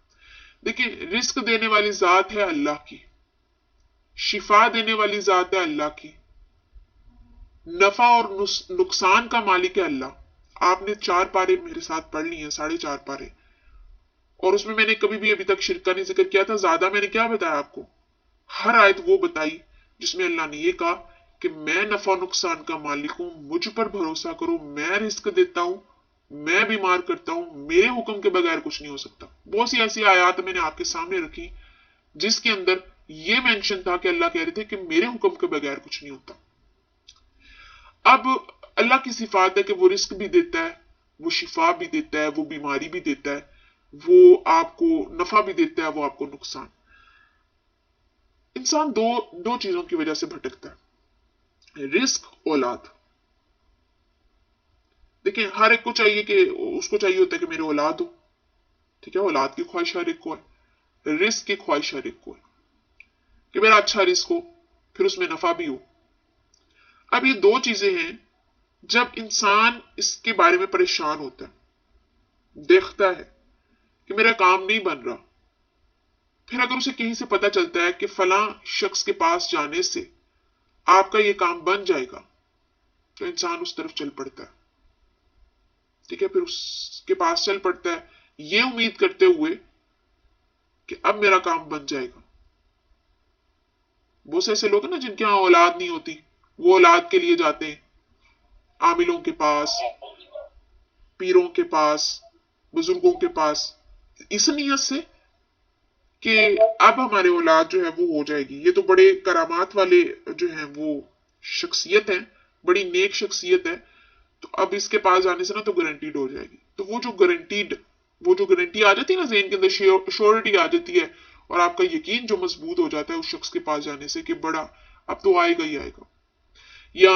देखिए रिस्क देने वाली जात है अल्लाह की, शिफा देने वाली जात है अल्लाह की, नफा और नुकसान का मालिक है अल्लाह। आपने 4 पारे मेरे साथ पढ़ ली हैं, 4.5 पारे, और उसमें मैंने कभी भी अभी तक शिरक का नहीं जिक्र किया था। ज्यादा मैंने क्या बताया आपको? हर आयत वो बताई जिसमें अल्लाह ने ये कहा कि मैं नफा नुकसान का मालिक हूं, मुझ पर भरोसा करो, मैं रिस्क देता हूं, मैं बीमार करता हूं, मेरे हुक्म के बगैर कुछ नहीं हो सकता। बहुत सी ऐसी आयत मैंने आपके सामने रखी जिसके अंदर ये मेंशन था कि अल्लाह कह रहे थे कि मेरे हुक्म के बगैर कुछ नहीं होता। अब अल्लाह की सिफात है कि वो रिस्क भी देता है, वो शिफा भी देता है, वो बीमारी भी देता है, वो आपको नफा भी देता है, वो आपको नुकसान। इंसान दो चीजों की वजह से भटकता है, रिस्क, औलाद। देखिए हर एक को चाहिए कि उसको चाहिए होता है कि मेरे औलाद हो, ठीक है, औलाद की ख्वाहिश हर एक को है, रिस्क की ख्वाहिश हर एक को है कि मेरा अच्छा रिस्क हो, फिर उसमें नफा भी हो। अब ये दो चीजें हैं, जब इंसान इसके बारे में परेशान होता है, देखता है कि मेरा काम नहीं बन रहा, फिर अगर उसे कहीं से पता चलता है कि फलां शख्स के पास जाने से आपका ये काम बन जाएगा, तो इंसान उस तरफ चल पड़ता है। ठीक है, फिर उसके पास चल पड़ता है ये उम्मीद करते हुए कि अब मेरा काम बन जाएगा। बहुत से ऐसे लोग हैं ना जिनके यहां औलाद नहीं होती, वो औलाद के लिए जाते हैं आमिलों के पास, पीरों के पास, बुजुर्गों के पास, इस नियत से कि अब हमारे औलाद जो है वो हो जाएगी। ये तो बड़े करामात वाले जो हैं वो शख्सियत है, बड़ी नेक शख्सियत है, तो अब इसके पास जाने से ना तो गारंटीड हो जाएगी। तो वो जो गारंटी आ जाती है ना, ज़हन के अंदर श्योरिटी आ जाती है, और आपका यकीन जो मजबूत हो जाता है उस शख्स के पास जाने से कि बड़ा अब तो आएगा ही आएगा। या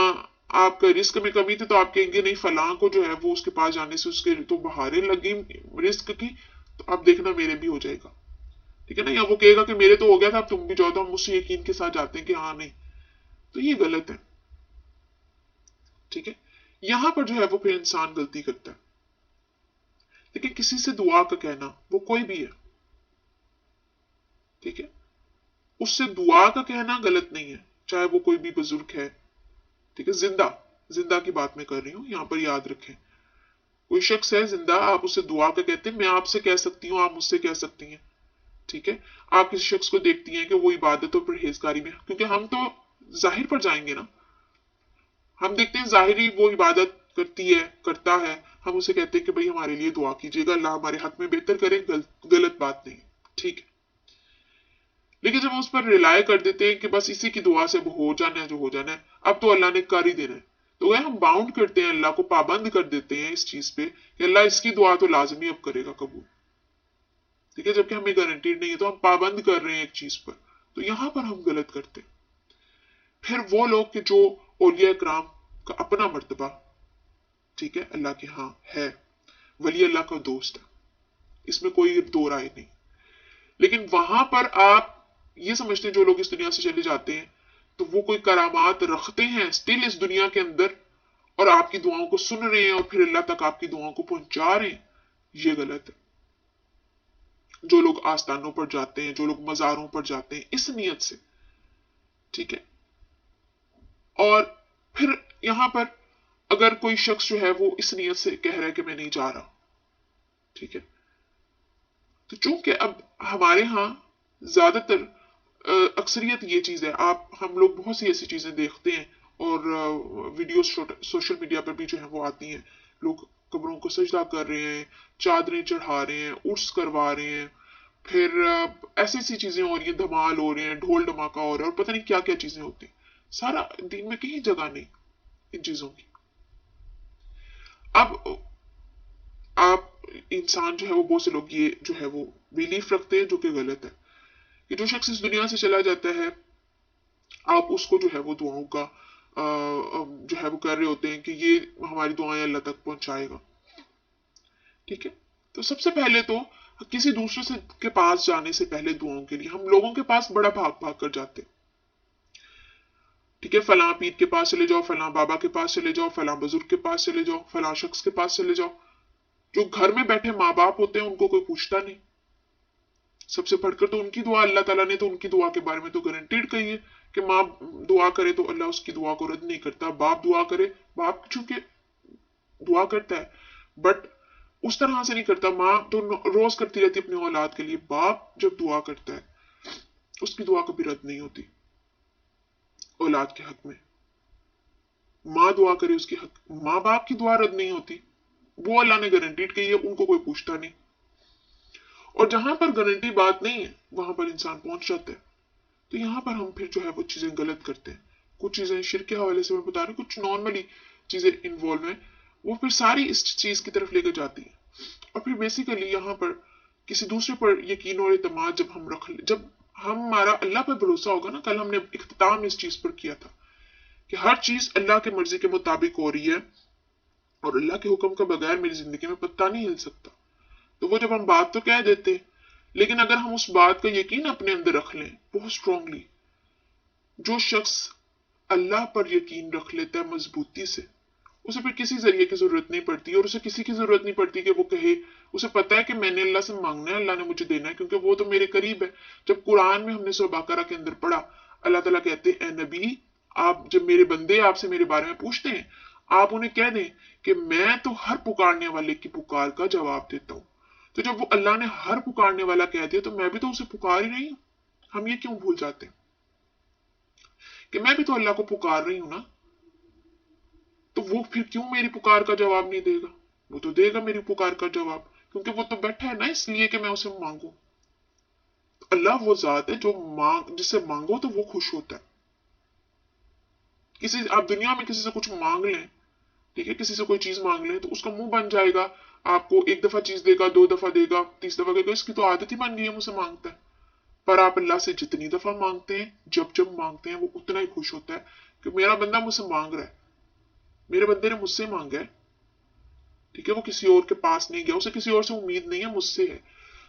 आपका रिस्क में कमी थी तो आप कहेंगे नहीं फलां को जो है वो उसके पास जाने से उसके तो बहारें लगी रिस्क की, तो अब देखना मेरे भी हो जाएगा, ठीक है ना। या वो कहेगा कि मेरे तो हो गया था अब तुम भी जाओ, तो हम उससे यकीन के साथ जाते हैं कि हाँ नहीं, तो ये गलत है, ठीक है। यहां पर जो है वो फिर इंसान गलती करता है। लेकिन किसी से दुआ का कहना, वो कोई भी है, ठीक है, उससे दुआ का कहना गलत नहीं है, चाहे वो कोई भी बुजुर्ग है, ठीक है। जिंदा जिंदा की बात मैं कर रही हूं, यहां पर याद रखें। कोई शख्स है जिंदा, आप उससे दुआ का कहते हैं, मैं आपसे कह सकती हूँ, आप मुझसे कह सकती हैं, ठीक है। आप किसी शख्स को देखती हैं कि वो इबादत और परहेजगारी में, क्योंकि हम तो जाहिर पर जाएंगे ना, हम देखते हैं जाहिरी वो इबादत करती है, करता है, हम उसे कहते हैं कि भाई हमारे लिए दुआ कीजिएगा, अल्लाह हमारे हक में बेहतर करे, गलत बात नहीं, ठीक है। लेकिन जब हम उस पर रिलाय कर देते हैं कि बस इसी की दुआ से हो जाना है जो हो जाना है, अब तो अल्लाह ने कर ही देना है, तो वह हम बाउंड करते हैं, अल्लाह को पाबंद कर देते हैं इस चीज पे कि अल्लाह इसकी दुआ तो लाजमी अब करेगा कबूल, ठीक है, जबकि हमें गारंटीड नहीं है, तो हम पाबंद कर रहे हैं एक चीज पर, तो यहां पर हम गलत करते हैं। फिर वो लोग कि जो औलिया कराम का अपना मर्तबा, ठीक है, अल्लाह के हाँ है, वली अल्लाह का दोस्त है, इसमें कोई दो राय नहीं, लेकिन वहां पर आप ये समझते हैं जो लोग इस दुनिया से चले जाते हैं तो वो कोई करामात रखते हैं स्टिल इस दुनिया के अंदर, और आपकी दुआओं को सुन रहे हैं और फिर अल्लाह तक आपकी दुआओं को पहुंचा रहे हैं, ये गलत है। जो लोग आस्थानों पर जाते हैं, जो लोग मजारों पर जाते हैं इस नियत से, ठीक है। और फिर यहां पर अगर कोई शख्स जो है वो इस नियत से कह रहा है कि मैं नहीं जा रहा, ठीक है, तो चूंकि अब हमारे यहाँ ज्यादातर अक्सरियत ये चीज है, आप हम लोग बहुत सी ऐसी चीजें देखते हैं और वीडियोस सोशल मीडिया पर भी जो है वो आती हैं, लोग कब्रों को सजदा कर रहे हैं, चादरें चढ़ा रहे हैं, उर्स करवा रहे हैं, फिर ऐसी ऐसी चीजें हो रही हैं, धमाल हो रहे हैं, ढोल धमाका हो रहा है और पता नहीं क्या क्या चीजें होती हैं, सारा दिन में कहीं जगह नहीं इन चीजों की। अब आप इंसान जो है वो बहुत से लोग ये जो है वो बिलीफ रखते हैं जो कि गलत है, कि जो शख्स इस दुनिया से चला जाता है आप उसको जो है वो दुआओं का जो है वो कर रहे होते हैं कि ये हमारी दुआएं अल्लाह तक पहुंचाएगा, ठीक है। तो सबसे पहले तो किसी दूसरे से के पास जाने से पहले दुआओं के लिए हम लोगों के पास बड़ा भाग भाग कर जाते हैं, ठीक है, फलां पीर के पास चले जाओ, फलां बाबा के पास चले जाओ, फलां बुजुर्ग के पास चले जाओ, फलां शख्स के पास चले जाओ। जो घर में बैठे माँ बाप होते हैं उनको कोई पूछता नहीं, सबसे बढ़कर तो उनकी दुआ, अल्लाह ताला ने तो उनकी दुआ के बारे में तो गारंटीड कही है कि माँ दुआ करे तो अल्लाह उसकी दुआ को रद्द नहीं करता, बाप दुआ करे, बाप चूंकि दुआ करता है बट उस तरह से नहीं करता, माँ तो रोज करती रहती अपनी औलाद के लिए, बाप जब दुआ करता है उसकी दुआ कभी रद्द नहीं होती औलाद के हक में, माँ दुआ करे उसके हक, माँ बाप की दुआ रद्द नहीं होती, वो अल्लाह ने गारंटीड कही है, उनको कोई पूछता नहीं। और जहां पर गारंटी बात नहीं है वहां पर इंसान पहुंच जाता है, तो यहां पर हम फिर जो है वो चीजें गलत करते हैं। कुछ चीजें शिर्क के हवाले से मैं बता रही हूँ, कुछ नॉर्मली चीजें इन्वॉल्व हैं, वो फिर सारी इस चीज की तरफ लेकर जाती है। और फिर बेसिकली यहाँ पर किसी दूसरे पर यकीन और एतमाद जब हम रख ले, जब हमारा अल्लाह पर भरोसा होगा ना, कल हमने इख्तिताम इस चीज पर किया था कि हर चीज अल्लाह के मर्जी के मुताबिक हो रही है और अल्लाह के हुक्म का बगैर मेरी जिंदगी में पत्ता नहीं हिल सकता, तो वो जब हम बात तो कह देते, लेकिन अगर हम उस बात का यकीन अपने अंदर रख लें बहुत स्ट्रांगली, जो शख्स अल्लाह पर यकीन रख लेता है मजबूती से, उसे फिर किसी जरिए की जरूरत नहीं पड़ती और उसे किसी की जरूरत नहीं पड़ती कि वो कहे, उसे पता है कि मैंने अल्लाह से मांगना है, अल्लाह ने मुझे देना है क्योंकि वो तो मेरे करीब है। जब कुरान में हमने सूरह बकरा के अंदर पढ़ा, अल्लाह ताला कहते हैं, ए नबी, आप जब मेरे बंदे आपसे मेरे बारे में पूछते हैं आप उन्हें कह दें कि मैं तो हर पुकारने वाले की पुकार का जवाब देता हूँ। तो जब वो अल्लाह ने हर पुकारने वाला कह दिया तो मैं भी तो उसे पुकार ही रही हूं, हम ये क्यों भूल जाते हैं कि मैं भी तो अल्लाह को पुकार रही हूं ना, तो वो फिर क्यों मेरी पुकार का जवाब नहीं देगा, वो तो देगा मेरी पुकार का जवाब, क्योंकि वो तो बैठा है ना इसलिए कि मैं उसे मांगू। तो अल्लाह वो जात है जो जिससे मांगो तो वो खुश होता है। किसी आप दुनिया में किसी से कुछ मांग लें, ठीक है, किसी से कोई चीज मांग लें तो उसका मुंह बन जाएगा, आपको एक दफा चीज देगा, दो दफा देगा, तीस दफा देगा, इसकी तो आदत ही बन गई है मुझसे मांगता है। पर आप अल्लाह से जितनी दफा मांगते हैं, जब जब मांगते हैं, वो उतना ही खुश होता है कि मेरा बंदा मुझसे मांग रहा है, मेरे बंदे ने मुझसे मांगा है, ठीक है, वो किसी और के पास नहीं गया, उसे किसी और से उम्मीद नहीं है, मुझसे है।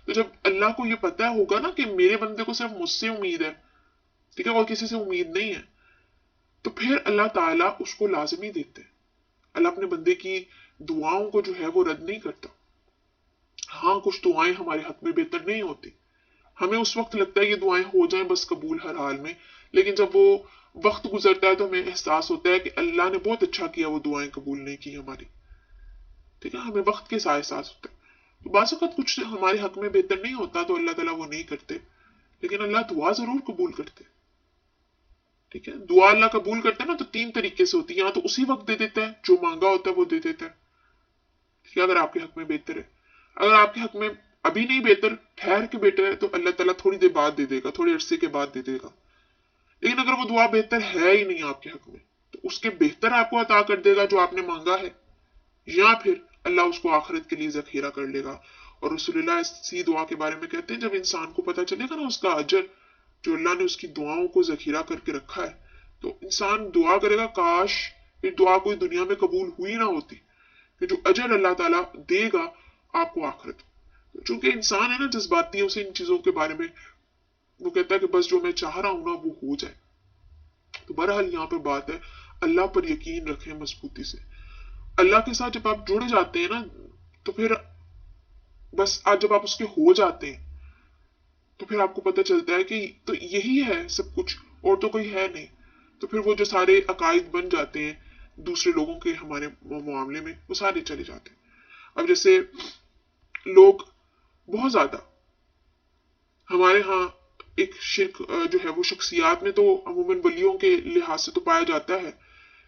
तो जब अल्लाह को ये पता होगा ना कि मेरे बंदे को सिर्फ मुझसे उम्मीद है, ठीक है, और किसी से उम्मीद नहीं है, तो फिर अल्लाह ताला उसको लाजमी देते हैं। अल्लाह अपने बंदे की दुआओं को जो है वो रद्द नहीं करता। हाँ, कुछ दुआएं हमारे हक में बेहतर नहीं होती, हमें उस वक्त लगता है ये दुआएं हो जाएं बस कबूल हर हाल में, लेकिन जब वो वक्त गुजरता है तो हमें एहसास होता है कि अल्लाह ने बहुत अच्छा किया वो दुआएं कबूल नहीं की हमारी, ठीक है, हमें वक्त के साथ एहसास होता है। तो बाज़ वक़्त कुछ हमारे हक में बेहतर नहीं होता तो अल्लाह ताला वो नहीं करते, लेकिन अल्लाह दुआ जरूर कबूल करते, ठीक है। दुआ अल्लाह कबूल करते हैं ना तो 3 तरीके से होती है, या तो उसी वक्त दे देता है, जो मांगा होता है वो दे देता है, ठीक है, अगर आपके हक में बेहतर है। अगर आपके हक में अभी नहीं बेहतर, ठहर के बेहतर है, तो अल्लाह ताला थोड़ी देर बाद दे देगा, थोड़े अरसे के बाद दे देगा। लेकिन अगर वो दुआ बेहतर है ही नहीं आपके हक में, तो उसके बेहतर आपको अता कर देगा जो आपने मांगा है, या फिर अल्लाह उसको आखिरत के लिए जखीरा कर लेगा। और रसूलुल्लाह इसी दुआ के बारे में कहते हैं, जब इंसान को पता चलेगा ना उसका अजर जो अल्लाह ने उसकी दुआओं को जखीरा करके रखा है, तो इंसान दुआ करेगा काश ये दुआ कोई दुनिया में कबूल हुई ना होती, कि जो अजर अल्लाह ताला देगा आपको आखिरत। तो चूंकि इंसान है ना जज्बाती है, उसे इन चीजों के बारे में वो कहता है कि बस जो मैं चाह रहा हूं ना वो हो जाए। तो बहरहाल यहाँ पर बात है, अल्लाह पर यकीन रखें मजबूती से। अल्लाह के साथ जब आप जुड़ जाते हैं ना, तो फिर बस आज जब आप उसके हो जाते हैं तो फिर आपको पता चलता है कि तो यही है सब कुछ, और तो कोई है नहीं। तो फिर वो जो सारे अकायद बन जाते हैं दूसरे लोगों के हमारे मामले में, वो सारे चले जाते हैं। अब जैसे लोग बहुत ज्यादा हमारे यहाँ एक शिर्क जो है वो शख्सियात में तो अमूमन वलियों के लिहाज से तो पाया जाता है,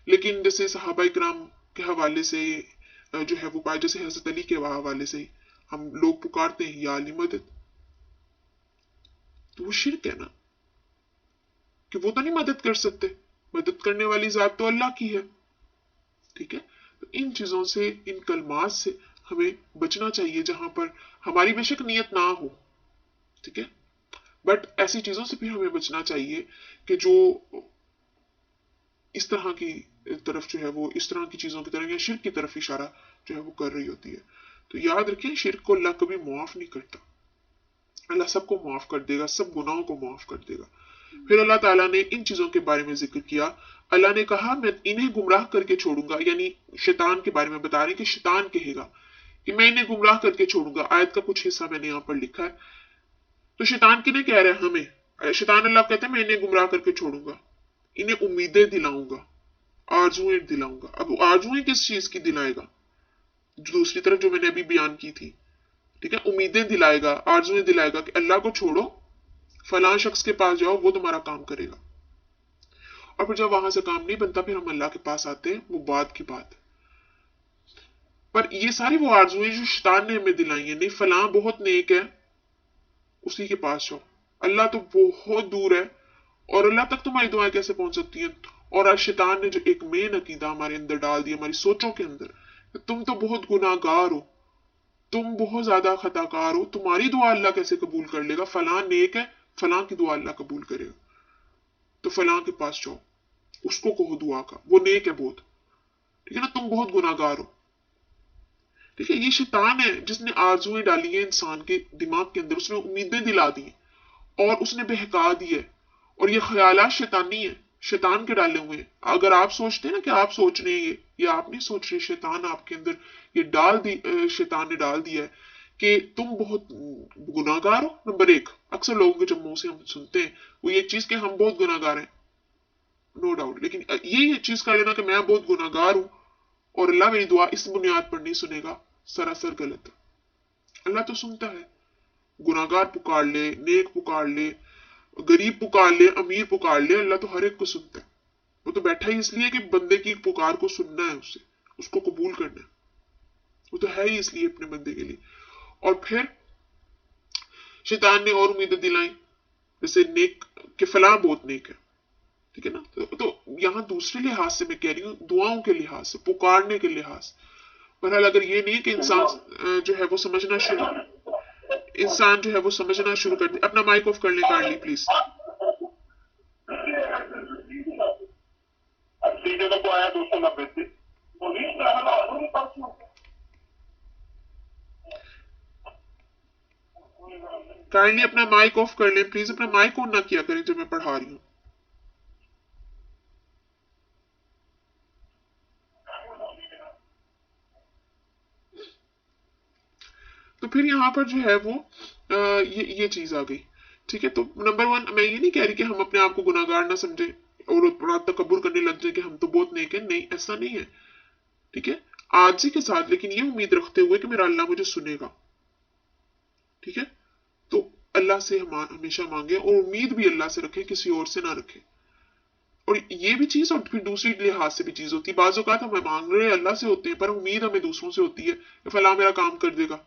लेकिन जैसे सहाबा इकराम के हवाले से जो है वो पाया, जैसे हजरत अली के हवाले से हम लोग पुकारते हैं या अली मदद, तो वो शिर्क है ना, कि वो तो नहीं मदद कर सकते, मदद करने वाली जात तो अल्लाह की है, ठीक है। तो इन चीजों से, इन कलमात से हमें बचना चाहिए, जहां पर हमारी बेशक नियत ना हो, ठीक है, बट ऐसी चीजों से फिर हमें बचना चाहिए कि जो इस तरह की तरफ जो है वो, इस तरह की चीजों की तरफ या शिर्क की तरफ इशारा जो है वो कर रही होती है। तो याद रखें, शिर्क को अल्लाह कभी माफ नहीं करता, अल्लाह सबको माफ कर देगा, सब गुनाहों को माफ कर देगा। फिर अल्लाह ताला ने इन चीजों के बारे में जिक्र किया, अल्लाह ने कहा मैं इन्हें गुमराह करके छोड़ूंगा, यानी शैतान के बारे में बता रहे कि शैतान कहेगा कि मैं इन्हें गुमराह करके छोड़ूंगा। आयत का कुछ हिस्सा मैंने यहाँ पर लिखा है। तो शैतान किन्हें कह रहा है? हमें। शैतान अल्लाह कहते हैं मैं इन्हें गुमराह करके छोड़ूंगा, इन्हें उम्मीदें दिलाऊंगा, आरजुएं दिलाऊंगा। अब आरजुएं किस चीज की दिलाएगा? दूसरी तरफ जो मैंने अभी बयान की थी, ठीक है, उम्मीदें दिलाएगा, आरजुएं दिलाएगा कि अल्लाह को छोड़ो, फलां शख्स के पास जाओ, वो तुम्हारा काम करेगा। और फिर जब वहां से काम नहीं बनता, फिर हम अल्लाह के पास आते हैं, वो बात की बात। पर ये सारी वो आरजुएं जो शैतान ने हमें दिलाई है, नहीं फलां बहुत नेक है उसी के पास जाओ, अल्लाह तो बहुत दूर है, और अल्लाह तक तुम्हारी दुआएं कैसे पहुंच सकती हैं? और आज शैतान ने जो एक मेन अकीदा हमारे अंदर डाल दिया, हमारी सोचों के अंदर, तुम तो बहुत गुनाहगार हो, तुम बहुत ज्यादा खताकार हो, तुम्हारी दुआ अल्लाह कैसे कबूल कर लेगा? फलां नेक है, फलां की दुआ अल्लाह कबूल करेगा, तो फलां के पास जाओ, उसको कहो दुआ का, वो नेक है बहुत, ठीक है ना, तुम बहुत गुनाहगार हो, ठीक है। ये शैतान है जिसने आरजुएं डाली है इंसान के दिमाग के अंदर, उसने उम्मीदें दिला दी और उसने बहका दी है, और ये ख्यालात शैतानी है, शैतान के डाले हुए हैं। अगर आप सोचते हैं ना कि आप सोच रहे हैं ये आप नहीं सोच रहे, शैतान आपके अंदर ये डाल दी, शैतान ने डाल दिया है कि तुम बहुत गुनाहगार हो। नंबर 1 अक्सर लोगों के जब मुंह से हम सुनते हैं वो ये चीज कि हम बहुत गुनाहगार हैं, नो डाउट, लेकिन ये चीज कर लेना कि मैं बहुत गुनाहगार हूं और अल्लाह मेरी दुआ इस बुनियाद पर नहीं सुनेगा, सरासर गलत। अल्लाह तो सुनता है, गुनाहगार पुकार ले, नेक पुकार ले, गरीब पुकार ले, अमीर पुकार ले, अल्लाह तो हर एक को सुनता है। वो तो बैठा ही इसलिए कि बंदे की पुकार को सुनना है, उससे उसको कबूल करना है, वो तो है ही इसलिए अपने बंदे के लिए। और फिर शैतान ने और उम्मीदें दिलाई, जैसे नेक के फलां बहुत नेक है, ठीक है ना। तो यहाँ दूसरे लिहाज से मैं कह रही हूँ, दुआओं के लिहाज से, पुकारने के लिहाज। बहरहाल अगर ये नहीं कि इंसान जो है वो समझना शुरू कर दे। अपना माइक ऑफ कर ले काइंडली प्लीज। सीधे तो आया 290 से काइंडली अपना माइक ऑफ कर लें प्लीज, अपना माइक ऑन ना किया करें जब मैं पढ़ा रही हूँ। तो फिर यहाँ पर जो है वो ये चीज आ गई। ठीक है, तो नंबर वन, मैं ये नहीं कह रही कि हम अपने आप को गुनाहगार ना समझे और अपना तकब्बुर करने लग जाए कि हम तो बहुत नेक है, नहीं ऐसा नहीं है। ठीक है, आजी के साथ, लेकिन ये उम्मीद रखते हुए कि मेरा अल्लाह मुझे सुनेगा। ठीक है, तो अल्लाह से हम हमेशा मांगे और उम्मीद भी अल्लाह से रखें, किसी और से ना रखें। और ये भी चीज, और फिर दूसरी लिहाज से भी चीज होती है, बाज़ औक़ात हम मांग रहे अल्लाह से होते हैं पर उम्मीद हमें दूसरों से होती है कि फला मेरा काम कर देगा।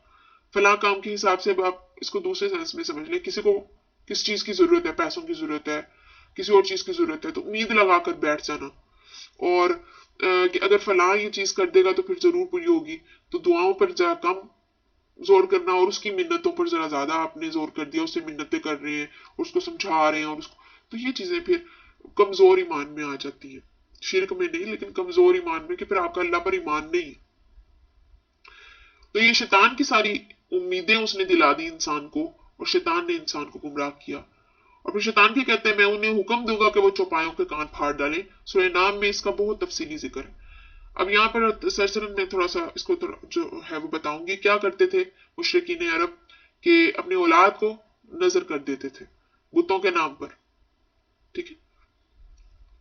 फला काम के हिसाब से, अब आप इसको दूसरे सेंस में समझ लें, किसी को किस चीज की जरूरत है, पैसों की जरूरत है, किसी और चीज की जरूरत है, तो उम्मीद लगाकर बैठ जाना और कि अगर फला ये चीज कर देगा तो फिर जरूर पूरी होगी, तो दुआओं पर जरा कम जोर करना और उसकी मिन्नतों पर जरा ज्यादा आपने जोर कर दिया, उससे मिन्नतें कर रहे हैं, उसको समझा रहे हैं और उसको, तो ये चीजें फिर कमजोर ईमान में आ जाती है, शिरक में नहीं लेकिन कमजोर ईमान में, कि फिर आपका अल्लाह पर ईमान नहीं। तो ये शैतान की सारी उम्मीदें उसने दिला दी इंसान को और शैतान ने इंसान को गुमराह किया। और फिर शैतान क्या कहते हैं, मैं उन्हें हुक्म दूंगा कि वो चौपायों के कान फाड़ डालें। सूरह नाम में इसका बहुत तफसीली जिक्र है। अब यहाँ पर सरसरन में थोड़ा सा इसको जो है वो बताऊंगी। क्या करते थे मुशरिकीन अरब के अपनी औलाद को नजर कर देते थे बुतों के नाम पर। ठीक है,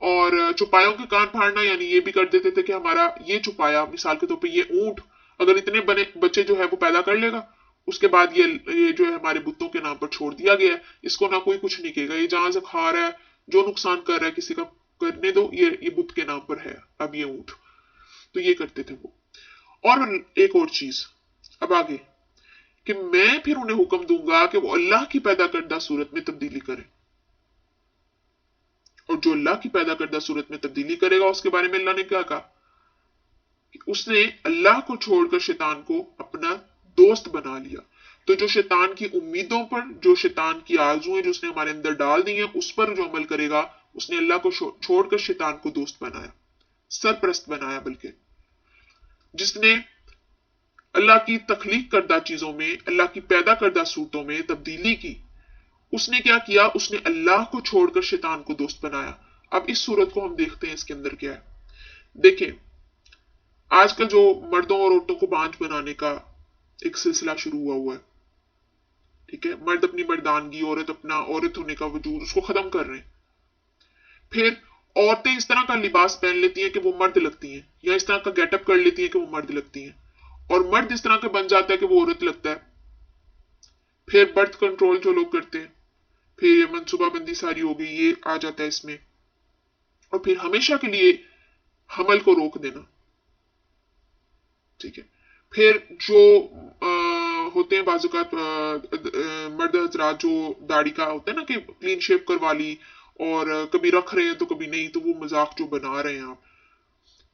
और चौपायों के कान फाड़ना यानी ये भी कर देते थे कि हमारा ये चौपाया, मिसाल के तौर पे ये ऊंट अगर इतने बने बच्चे जो है वो पैदा कर लेगा, उसके बाद ये जो है हमारे बुतों के नाम पर छोड़ दिया गया है, इसको ना कोई कुछ नहीं कहेगा, ये जहां से खा रहा है, जो नुकसान कर रहा है किसी का करने दो, ये बुत के नाम पर है अब ये ऊंट। तो ये करते थे वो। और एक और चीज अब आगे, कि मैं फिर उन्हें हुक्म दूंगा कि वो अल्लाह की पैदा करदा सूरत में तब्दीली करें, और जो अल्लाह की पैदा करदा सूरत में तब्दीली करेगा उसके बारे में अल्लाह ने क्या कहा, उसने अल्लाह को छोड़कर शैतान को अपना दोस्त बना लिया। तो जो शैतान की उम्मीदों पर, जो शैतान की आरजुएं जो उसने हमारे अंदर डाल दी हैं, उस पर जो अमल करेगा, उसने अल्लाह को छोड़कर शैतान को दोस्त बनाया, सरप्रस्त बनाया। बल्कि जिसने अल्लाह की तख्लीक करदा चीजों में, अल्लाह की पैदा करदा सूरतों में तब्दीली की, उसने क्या किया, उसने अल्लाह को छोड़कर शैतान को दोस्त बनाया। अब इस सूरत को हम देखते हैं इसके अंदर क्या है। देखें, आजकल जो मर्दों और औरतों को बांझ बनाने का एक सिलसिला शुरू हुआ है। ठीक है, मर्द अपनी मर्दानगी, औरत अपना औरत होने का वजूद, उसको खत्म कर रहे हैं। फिर औरतें इस तरह का लिबास पहन लेती हैं कि वो मर्द लगती हैं, या इस तरह का गेटअप कर लेती हैं कि वो मर्द लगती हैं, और मर्द इस तरह का बन जाता है कि वो औरत लगता है। फिर बर्थ कंट्रोल जो लोग करते हैं, फिर ये मनसूबाबंदी सारी हो गई, ये आ जाता है इसमें। और फिर हमेशा के लिए हमल को रोक देना। ठीक है, फिर जो होते हैं बाजुकात मर्द हजरात, जो दाढ़ी का होता है ना कि क्लीन शेव करवा ली, और कभी रख रहे हैं तो कभी नहीं, तो वो मजाक जो बना रहे हैं आप।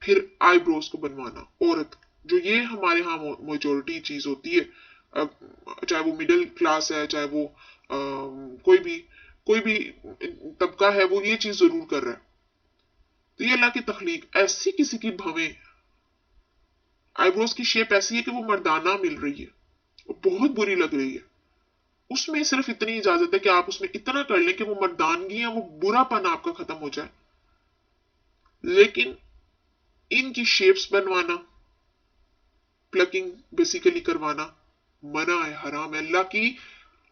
फिर आईब्रोज को बनवाना, औरत जो ये हमारे यहाँ मेजोरिटी चीज होती है, चाहे वो मिडिल क्लास है, चाहे वो कोई भी तबका है, वो ये चीज जरूर कर रहा है। तो ये अल्लाह की तख्लीक, ऐसी किसी की भवें, आईब्रोज की शेप ऐसी है कि वो मर्दाना मिल रही है, वो बहुत बुरी लग रही है। उसमें सिर्फ इतनी इजाजत है कि आप उसमें इतना कर लें कि वो मर्दानगी है, वो बुरापन आपका खत्म हो जाए। लेकिन इनकी शेप्स बनवाना, प्लकिंग बेसिकली करवाना मना है, हराम है। अल्लाह की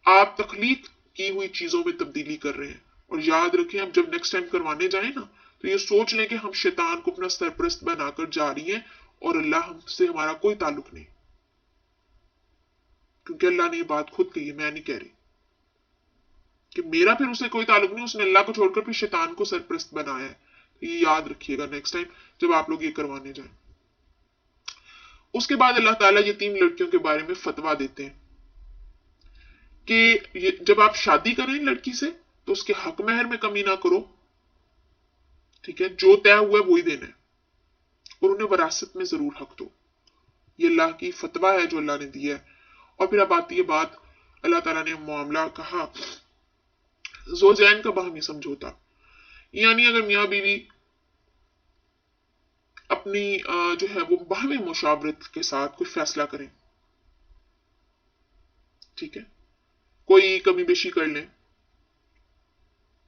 आप तख्लीक की हुई चीजों में तब्दीली कर रहे हैं। और याद रखें, अब जब नेक्स्ट टाइम करवाने जाए ना, तो ये सोच लें कि हम शैतान को अपना सरप्रस्त बनाकर जा रही हैं और अल्लाह हमसे हमारा कोई ताल्लुक नहीं, क्योंकि अल्लाह ने ये बात खुद कही है, मैं नहीं कह रही कि मेरा फिर उसे कोई ताल्लुक नहीं, उसने अल्लाह को छोड़कर फिर शैतान को सरप्रस्त बनाया है। तो ये याद रखिएगा नेक्स्ट टाइम जब आप लोग ये करवाने जाए। उसके बाद अल्लाह ताला यतीम लड़कियों के बारे में फतवा देते हैं कि जब आप शादी करें लड़की से तो उसके हक महर में कमी ना करो। ठीक है, जो तय हुआ है वही देना है, और उन्हें वरासत में जरूर हक दो। ये अल्लाह की फतवा है जो अल्लाह ने दिया है। और फिर अब आती है बात, अल्लाह ताला ने मामला कहा ज़ौजैन का बाहमी समझौता, यानी अगर मियाँ बीवी अपनी जो है वो बाहमी मुशावरत के साथ कोई फैसला करें। ठीक है, कोई कमी बेशी कर लें,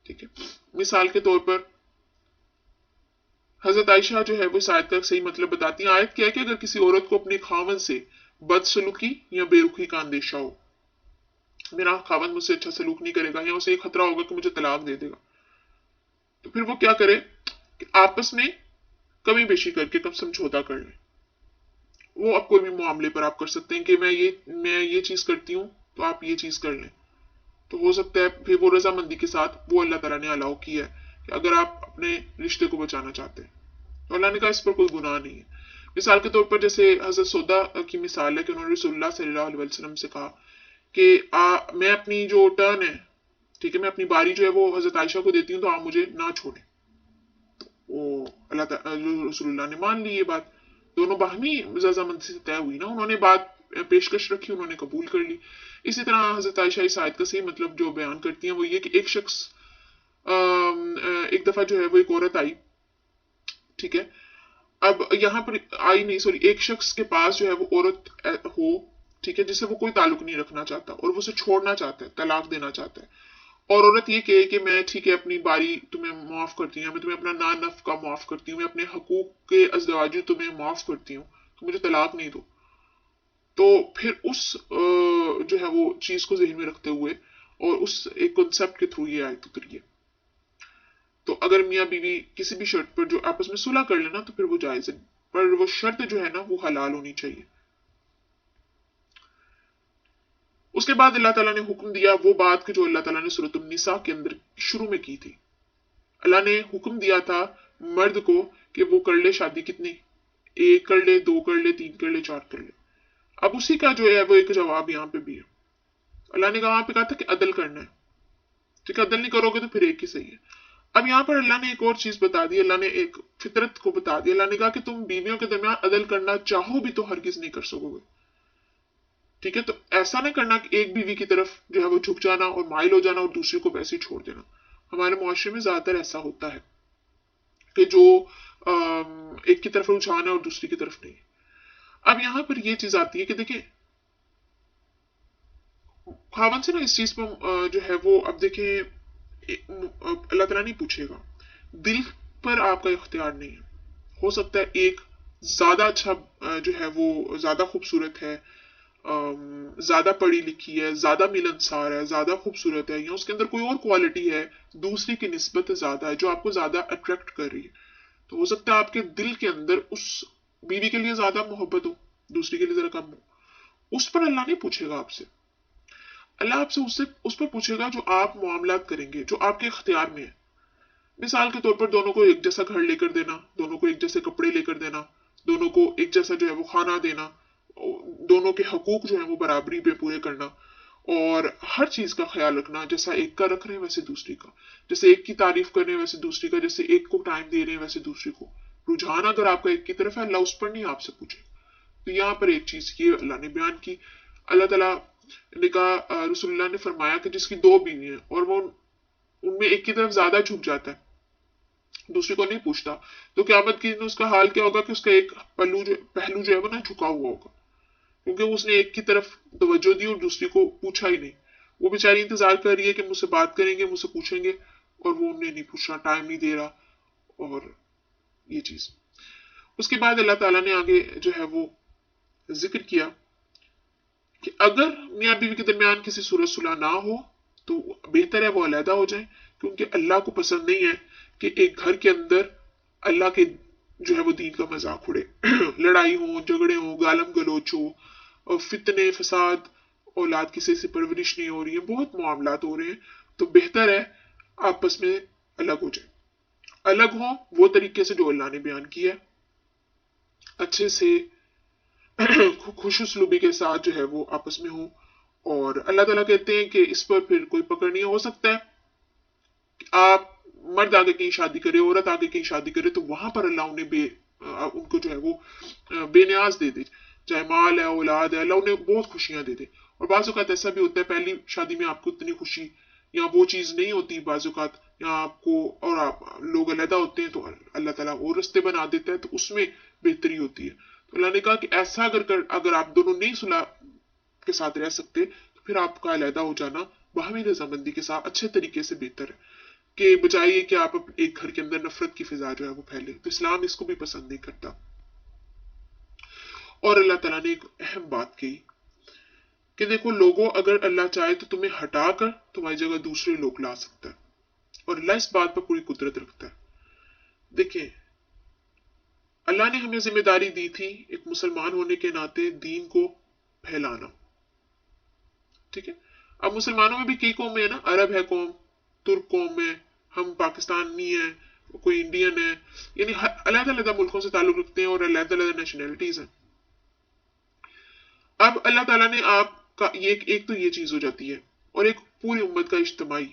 ठीक है। मिसाल के तौर पर हजरत आयशा जो है वो इस आयत का सही मतलब बताती हैं। आयत क्या है कि अगर किसी औरत को अपने खावन से बदसलूकी या बेरुखी का अंदेशा हो, मेरा खावन मुझसे अच्छा सलूक नहीं करेगा या उसे खतरा होगा कि मुझे तलाक दे देगा, तो फिर वो क्या करे कि आपस में कमी बेशी करके कम समझौता कर ले। वो आप कोई भी मामले पर आप कर सकते हैं कि मैं ये चीज करती हूँ तो आप ये चीज कर लें, तो हो सकता है फिर वो रजामंदी के साथ वो अल्लाह ताला ने अलाउ किया है कि अगर आप अपने रिश्ते को बचाना चाहते हैं तो अल्लाह ने कहा इस पर कोई गुनाह नहीं है। मिसाल के तौर पर जैसे हजरत सौदा की मिसाल है कि उन्होंने रसूलुल्लाह सल्लल्लाहु अलैहि वसल्लम से कहा कि मैं अपनी जो टर्न है, ठीक है, मैं अपनी बारी जो है वो हजरत आयशा को देती हूँ तो आप मुझे ना छोड़ें। वो रसूलुल्लाह ने मान ली ये बात, दोनों बाहमी रजामंदी से तय हुई ना, उन्होंने बात पेशकश रखी, उन्होंने कबूल कर ली। इसी तरह हजरत आयशा इस आयत का सही मतलब जो बयान करती हैं वो ये कि एक शख्स एक दफा जो है वो एक औरत आई, ठीक है, अब यहाँ पर आई नहीं, सॉरी, एक शख्स के पास जो है वो औरत हो, ठीक है, जिसे वो कोई ताल्लुक नहीं रखना चाहता और वो उसे छोड़ना चाहता है, तलाक देना चाहता है, और औरत ये कहे कि मैं ठीक है अपनी बारी तुम्हें माफ करती हूँ, मैं तुम्हें अपना ना नफ का माफ करती हूँ, मैं अपने हकूक के अजदवाजी तुम्हें माफ करती हूँ, तो मुझे तलाक नहीं दो। तो फिर उस जो है वो चीज को जहन में रखते हुए और उस एक कॉन्सेप्ट के थ्रू ये आयत उतरी है। तो अगर मियाँ बीवी किसी भी शर्त पर जो आपस में सुलह कर लेना तो फिर वो जायज है, पर वो शर्त जो है ना वो हलाल होनी चाहिए। उसके बाद अल्लाह ताला ने हुक्म दिया वो बात कि जो अल्लाह ताला ने सूरत निसा के अंदर शुरू में की थी। अल्लाह ने हुक्म दिया था मर्द को कि वो कर ले शादी, कितनी, एक कर ले, दो कर ले, तीन कर ले, चार कर ले। अब उसी का जो है वो एक जवाब यहाँ पे भी है। अल्लाह ने वहां पे कहा था कि अदल करना है, ठीक है, अदल नहीं करोगे तो फिर एक ही सही है। अब यहाँ पर अल्लाह ने एक और चीज बता दी, अल्लाह ने एक फितरत को बता दिया। अल्लाह ने कहा कि तुम बीवियों के दरमियान अदल करना चाहो भी तो हरगिज नहीं कर सकोगे, ठीक है। तो ऐसा ना करना कि एक बीवी की तरफ जो है वो झुक जाना और माइल हो जाना और दूसरी को वैसे ही छोड़ देना। हमारे मुआशरे में ज्यादातर ऐसा होता है कि जो एक की तरफ रुझान है और दूसरी की तरफ नहीं। अब यहाँ पर यह चीज आती है कि देखिए खावन से ना इस चीज पर जो है वो, अब देखिए अल्लाह ताला नहीं पूछेगा, दिल पर आपका इख्तियार नहीं है। हो सकता है एक ज्यादा अच्छा जो है वो ज्यादा खूबसूरत है, ज्यादा पढ़ी लिखी है, ज्यादा मिलनसार है, ज्यादा खूबसूरत है, या उसके अंदर कोई और क्वालिटी है दूसरी की निस्बत ज्यादा है जो आपको ज्यादा अट्रैक्ट कर रही है। तो हो सकता है आपके दिल के अंदर उस बीवी के लिए ज्यादा मोहब्बत हो, दूसरी के लिए जरा कम हो। उस पर अल्लाह नहीं पूछेगा आपसे, अल्लाह आपसे उससे उस पर पूछेगा जो आप मामलात करेंगे, जो आपके इख्तियार में है। मिसाल के तौर पर दोनों को एक जैसा घर लेकर देना, दोनों को एक जैसे कपड़े लेकर देना, दोनों को एक जैसा जो है वो खाना देना, दोनों के हकूक जो है वो बराबरी पे पूरे करना, और हर चीज का ख्याल रखना, जैसा एक का रख रहे हैं वैसे दूसरी का, जैसे एक की तारीफ कर रहे हैं वैसे दूसरी का, जैसे एक को टाइम दे रहे हैं वैसे दूसरी को। रुझान अगर आपका एक की तरफ है, अल्लाह उस पर नहीं आपसे पूछे। तो यहाँ पर एक चीज ये अल्लाह ने बयान की। अल्लाह ताला ने कहा, रसूलुल्लाह ने फरमाया कि जिसकी दो बीवी हैं और वो उनमें एक की तरफ ज्यादा झुक जाता है, दूसरे को नहीं पूछता, तो क़यामत के दिन उसका हाल क्या होगा कि उसका एक पहलू जो है वो ना झुका हुआ होगा, क्योंकि उसने एक की तरफ तवज्जो दी और दूसरी को पूछा ही नहीं। वो बेचारी इंतजार कर रही है कि मुझसे बात करेंगे, मुझसे पूछेंगे, और वो उन्हें नहीं पूछ रहा, टाइम नहीं दे रहा, और ये चीज। उसके बाद अल्लाह ताला ने आगे जो है वो जिक्र किया कि अगर मियाँ बीवी के दरमियान किसी सूरत सुलह ना हो तो बेहतर है वो अलहदा हो जाए, क्योंकि अल्लाह को पसंद नहीं है कि एक घर के अंदर अल्लाह के जो है वो दीन का मजाक उड़े। लड़ाई हो, झगड़े हो, गालम गलोच हो, और फितने फसाद, औलाद किसी से परवरिश नहीं हो रही है, बहुत मामलात हो रहे हैं, तो बेहतर है आपस में अलग हो जाए। अलग हो वो तरीके से जो अल्लाह ने बयान किया है, अच्छे से खुशुसलूबी के साथ जो है वो आपस में हो। और अल्लाह ताला कहते हैं कि इस पर फिर कोई पकड़ नहीं हो सकता है कि आप मर्द आगे कहीं शादी करे, औरत आगे कहीं शादी करे, तो वहां पर अल्लाह उनको जो है वो बेनियाज दे दे, चाहे माल है, औलाद है, अल्लाह उन्हें बहुत खुशियां दे दे। और बाज़ औक़ात ऐसा भी होता है पहली शादी में आपको इतनी खुशी या वो चीज नहीं होती, बाज़ औक़ात या आपको और आप लोग अलहदा होते हैं तो अल्लाह ताला और रास्ते बना देता है, तो उसमें बेहतरी होती है। तो अल्लाह ने कहा कि ऐसा अगर आप दोनों नहीं सुलह के साथ रह सकते तो پھر آپ کا علیحدہ ہو جانا باہمی رضامندی کے ساتھ اچھے طریقے سے بہتر ہے کہ بجائے کہ آپ ایک گھر کے اندر نفرت کی فضا جو ہے وہ پھیلے. تو اسلام اس کو بھی پسند نہیں کرتا. اور اللہ تعالیٰ نے ایک اہم بات کی کہ دیکھو لوگوں، اگر اللہ چاہے تو تمہیں ہٹا کر تمہاری جگہ دوسرے لوگ لا سکتا ہے، اور اللہ اس بات پر پوری قدرت رکھتا ہے. دیکھیں اللہ نے ہمیں ذمہ داری دی تھی ایک مسلمان ہونے کے ناطے دین کو پھیلانا. ٹھیک ہے، اب مسلمانوں میں بھی کئی قومیں ہیں نا، عرب ہے قوم، ترک قوم ہے، ہم پاکستانی ہیں، کوئی انڈین ہے، یعنی علیحدہ علیحدہ ملکوں سے تعلق رکھتے ہیں اور علیحدہ علیحدہ نیشنلٹیز ہیں. اب اللہ تعالیٰ نے آپ کا ایک تو یہ چیز ہو جاتی ہے، اور ایک پوری امت کا اجتماعی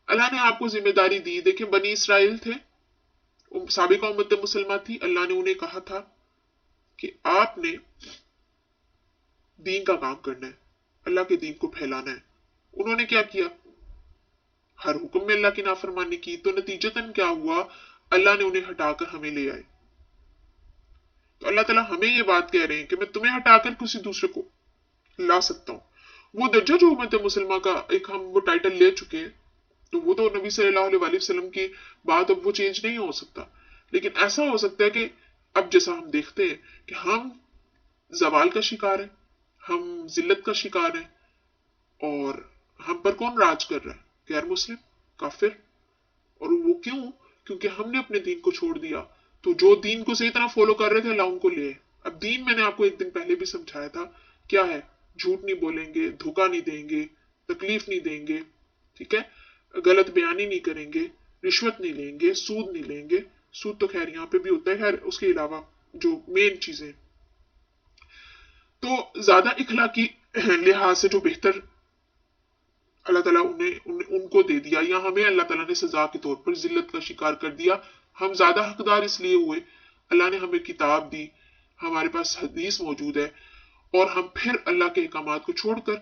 اللہ نے آپ کو ذمہ داری دی. دیکھیں بنی اسرائیل تھے، سابقہ امت مسلمہ تھی، اللہ نے انہیں کہا تھا کہ آپ نے دین کا کام کرنا ہے، اللہ کے دین کو پھیلانا ہے. انہوں نے کیا کیا؟ ہر حکم میں اللہ کی نافرمانی کی. تو نتیجتاً کیا ہوا؟ اللہ نے انہیں ہٹا کر ہمیں لے آئے. تو اللہ تعالیٰ ہمیں یہ بات کہہ رہے ہیں کہ میں تمہیں ہٹا کر کسی دوسرے کو لا سکتا ہوں. وہ درجہ جو امت مسلمہ کا ایک ہم وہ ٹائٹل لے چکے ہیں، تو وہ تو نبی صلی اللہ علیہ وسلم کی بات اب وہ چینج نہیں ہو سکتا. لیکن ایسا ہو سکتا ہے کہ اب جیسا ہم دیکھتے ہیں کہ ہم زوال کا شکار ہیں، ہم ذلت کا شکار ہیں، اور ہم پر کون راج کر رہا ہے؟ غیر مسلم، کافر. اور وہ کیوں؟ کیونکہ ہم نے اپنے دین کو چھوڑ دیا. تو جو دین کو صحیح طرح فالو کر رہے تھے اللہ ان کو لے. اب دین میں نے آپ کو ایک دن پہلے بھی سمجھایا تھا کیا ہے. جھوٹ نہیں بولیں گے، دھوکہ نہیں دیں گے، تکلیف نہیں دیں گے، ٹھیک ہے، غلط بیانی نہیں کریں گے، رشوت نہیں لیں گے، سود نہیں لیں گے. سود تو خیر یہاں پہ بھی ہوتا ہے، خیر اس کے علاوہ جو مین چیزیں. تو زیادہ اخلاقی لحاظ سے جو بہتر اللہ تعالیٰ ان کو دے دیا، یا ہمیں اللہ تعالیٰ نے سزا کے طور پر ذلت کا شکار کر دیا. ہم زیادہ حقدار اس لیے ہوئے، اللہ نے ہمیں کتاب دی، ہمارے پاس حدیث موجود ہے، اور ہم پھر اللہ کے احکامات کو چھوڑ کر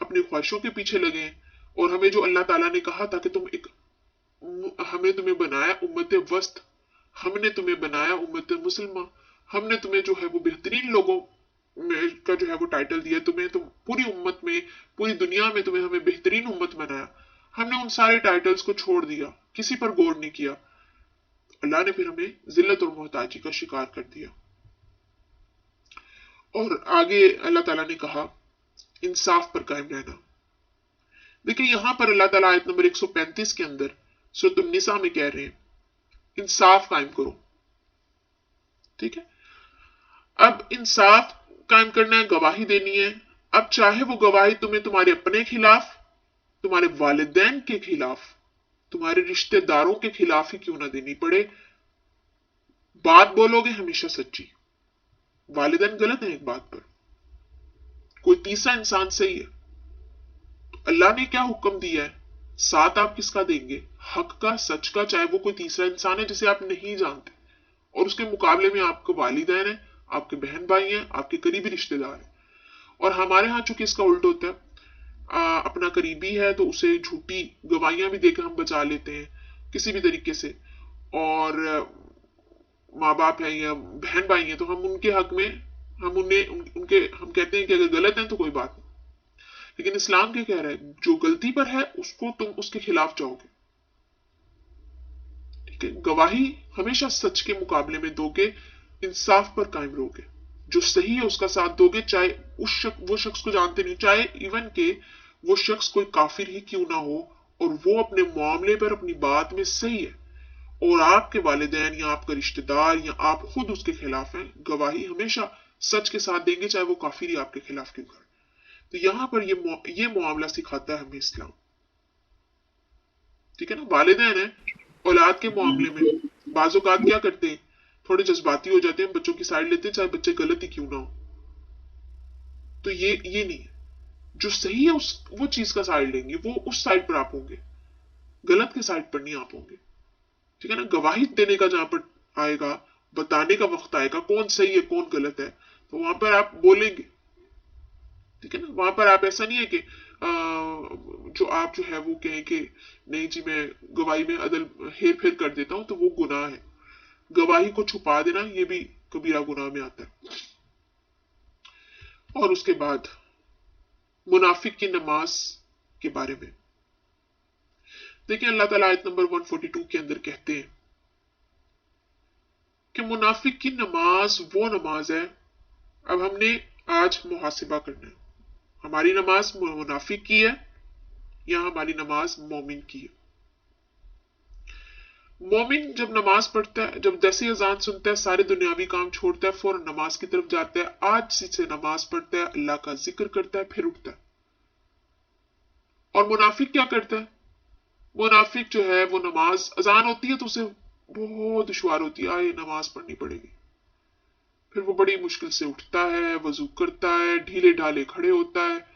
اپنی خواہشوں کے پیچھے لگے. اور ہمیں جو اللہ تعالیٰ نے کہا تھا کہ ہمیں تمہیں بنایا امت وسط، ہم نے تمہیں بنایا امت مسلمہ، ہم نے تمہیں جو ہے وہ بہترین لوگوں میں کا جو ہے وہ ٹائٹل دیا تمہیں، تو پوری امت میں، پوری دنیا میں تمہیں ہمیں بہترین امت بنایا. ہم نے ان سارے ٹائٹلز کو چھوڑ دیا، کسی پر غور نہیں کیا. اللہ نے پھر ہمیں ذلت اور محتاجی کا شکار کر دیا. اور آگے اللہ تعالیٰ نے کہا انصاف پر قائم رہنا. دیکھیں یہاں پر اللہ تعالیٰ آیت نمبر 135 کے اندر سورۃ النساء میں کہہ رہے ہیں انصاف قائم کرو. ٹھیک ہے، اب انصاف قائم کرنا ہے، گواہی دینی ہے. اب چاہے وہ گواہی تمہیں تمہارے اپنے خلاف، تمہارے والدین کے خلاف، تمہارے رشتہ داروں کے خلاف ہی کیوں نہ دینی پڑے، بات بولو گے ہمیشہ سچی. والدین غلط ہیں ایک بات پر، کوئی تیسرا انسان صحیح ہے. اللہ نے کیا حکم دیا ہے، ساتھ آپ کس کا دیں گے؟ حق کا، سچ کا، چاہے وہ کوئی تیسرا انسان ہے جسے آپ نہیں جانتے، اور اس کے مقابلے میں آپ کے والدین ہیں، آپ کے بہن بھائی ہیں، آپ کے قریبی رشتہ دار ہیں. اور ہمارے ہاں چونکہ اس کا الٹ ہوتا ہے، اپنا قریبی ہے تو اسے جھوٹی گواہیاں بھی دے کر ہم بچا لیتے ہیں کسی بھی طریقے سے. اور ماں باپ ہیں یا بہن بھائی ہیں تو ہم ان کے حق میں ہم کہتے ہیں کہ اگر غلط ہیں تو کوئی بات نہیں. لیکن اسلام کیا کہہ رہا ہے، جو غلطی پر ہے اس کو تم اس کے خلاف جاؤ گے. ٹھیک ہے، گواہی ہمیشہ سچ کے مقابلے میں دو گے، انصاف پر قائم رہو گے. جو صحیح ہے اس کا ساتھ دو گے، چاہے وہ شخص کو جانتے نہیں، چاہے ایون کہ وہ شخص کوئی کافر ہی کیوں نہ ہو، اور وہ اپنے معاملے پر اپنی بات میں صحیح ہے، اور آپ کے والدین یا آپ کا رشتہ دار یا آپ خود اس کے خلاف ہیں، گواہی ہمیشہ سچ کے ساتھ دیں گے چاہے وہ کافر ہی آپ کے خلاف کیوں کرے. تو یہاں پر یہ معاملہ سکھاتا ہے ہمیں اسلام. ٹھیک ہے نا، والدین ہیں اولاد کے معاملے میں بعض اوقات کیا کرتے ہیں، تھوڑے جذباتی ہو جاتے ہیں، بچوں کی سائڈ لیتے ہیں چاہے بچے غلط ہی کیوں نہ ہو. تو یہ نہیں ہے، جو صحیح ہے وہ چیز کا سائڈ لیں گے، وہ اس سائڈ پر آپ ہوں گے، غلط کے سائڈ پر نہیں آپ ہوں گے. ٹھیک ہے نا، گواہی دینے کا جہاں پر آئے گا، بتانے کا وقت آئے گا کون صحیح ہے کون غلط ہے، تو وہاں پر آپ بولیں گے. ٹھیک ہے نا، وہاں پر آپ ایسا نہیں ہے کہ جو آپ جو ہے وہ کہیں کہ نہیں جی میں گواہی میں عدل ہیر پھیر کر دیتا ہوں تو وہ گناہ ہے. گواہی کو چھپا دینا یہ بھی کبیرہ گناہ میں آتا ہے. اور اس کے بعد मुनाफिक की नमाज के बारे में देखिए, अल्लाह ताला आयत नंबर 142 के अंदर कहते हैं कि मुनाफिक की नमाज वो नमाज है। अब हमने आज मुहासिबा करना है, हमारी नमाज मुनाफिक की है या हमारी नमाज मोमिन की है। मोमिन जब नमाज पढ़ता है, जब जैसे अजान सुनता है, सारे दुनियावी काम छोड़ता है, फौरन नमाज की तरफ जाता है, आज से नमाज पढ़ता है, अल्लाह का जिक्र करता है, फिर उठता है। और मुनाफिक क्या करता है? मुनाफिक जो है वो नमाज अजान होती है तो उसे बहुत दुश्वार होती है, आए नमाज पढ़नी पड़ेगी। फिर वो बड़ी मुश्किल से उठता है, वजू करता है, ढीले ढाले खड़े होता है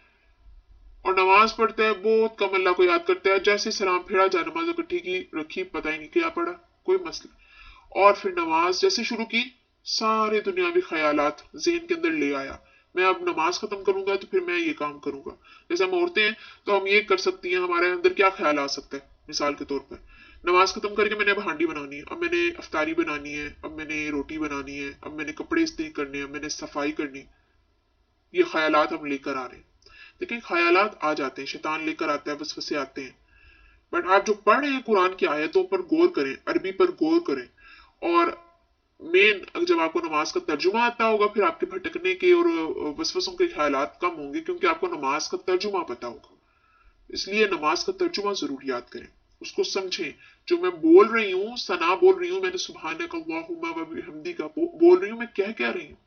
और नमाज पढ़ता है। बहुत कम अल्लाह को याद करता है, जैसे सलाम फेरा जाए नमाज इकट्ठी की रखी, पता ही नहीं क्या पढ़ा, कोई मसला। और फिर नमाज जैसे शुरू की, सारे दुनियावी ख्यालात ज़हन के अंदर ले आया, मैं अब नमाज खत्म करूंगा तो फिर मैं ये काम करूंगा। जैसे हम औरतें हैं तो हम ये कर सकती हैं, हमारे अंदर क्या ख्याल आ सकता है, मिसाल के तौर पर नमाज खत्म करके मैंने अब हांडी बनानी है, अब मैंने अफ्तारी बनानी है, अब मैंने रोटी बनानी है, अब मैंने कपड़े इस्त्री करने हैं, मैंने सफाई करनी। ये ख्यालात हम लेकर आ रहे हैं। लेकिन ख्यालात आ जाते हैं, शैतान लेकर आता है, वसवसे आते हैं। बट आप जो पढ़ रहे हैं कुरान की आयतों पर गौर करें, अरबी पर गौर करें, और मेन जब आपको नमाज का तर्जुमा आता होगा, फिर आपके भटकने के और वसवसों के ख्यालात कम होंगे, क्योंकि आपको नमाज का तर्जुमा पता होगा। इसलिए नमाज का तर्जुमा जरूर याद करें, उसको समझें। जो मैं बोल रही हूँ, सना बोल रही हूँ, मैंने सुभानक अल्लाहुम्मा व बिहम्दी का बोल रही हूँ, मैं कह रही हूँ।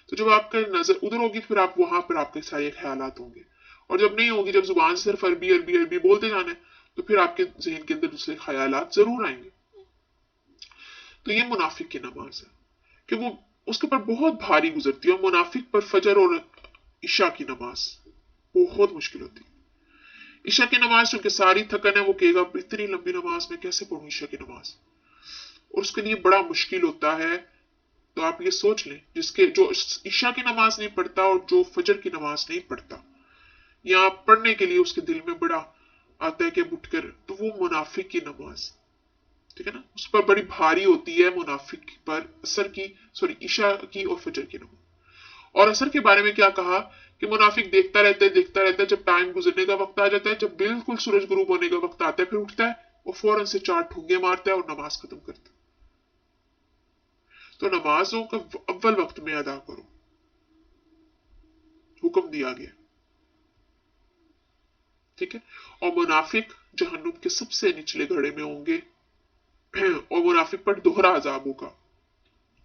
तो जब आपका नजर उधर होगी, फिर आप वहां पर आपके सारे ख्यालात होंगे। और जब नहीं होगी, जब जुबान से सिर्फ अरबी अरबी अरबी बोलते जाने, तो फिर आपके जहन के अंदर दूसरे ख्यालात जरूर आएंगे। तो ये मुनाफिक की नमाज है कि वो उसके ऊपर बहुत भारी गुजरती है। और मुनाफिक पर फजर और ईशा की नमाज बहुत मुश्किल होती है। ईशा की नमाज चूंकि सारी थकन है, वो कहेगा इतनी लंबी नमाज में कैसे पढ़ूं ईशा की नमाज, और उसके लिए बड़ा मुश्किल होता है। तो आप ये सोच लें, जिसके जो ईशा की नमाज नहीं पढ़ता और जो फजर की नमाज नहीं पढ़ता, या पढ़ने के लिए उसके दिल में बड़ा आता है कि उठकर, तो वो मुनाफिक की नमाज, ठीक है ना, उस पर बड़ी भारी होती है। मुनाफिक पर असर की, सॉरी, ईशा की और फजर की नमाज। और असर के बारे में क्या कहा कि मुनाफिक देखता रहता है, जब टाइम गुजरने का वक्त आ जाता है, जब बिल्कुल सूरज गुरूब होने का वक्त आता है, फिर उठता है और फौरन से 4 ठूंगे मारता है और नमाज खत्म करता है। तो नमाजों का अव्वल वक्त में अदा करो, हुक्म दिया गया, ठीक है। और मुनाफिक जहन्नुम के सबसे निचले घड़े में होंगे, और मुनाफिक पर दोहरा अजाब होगा।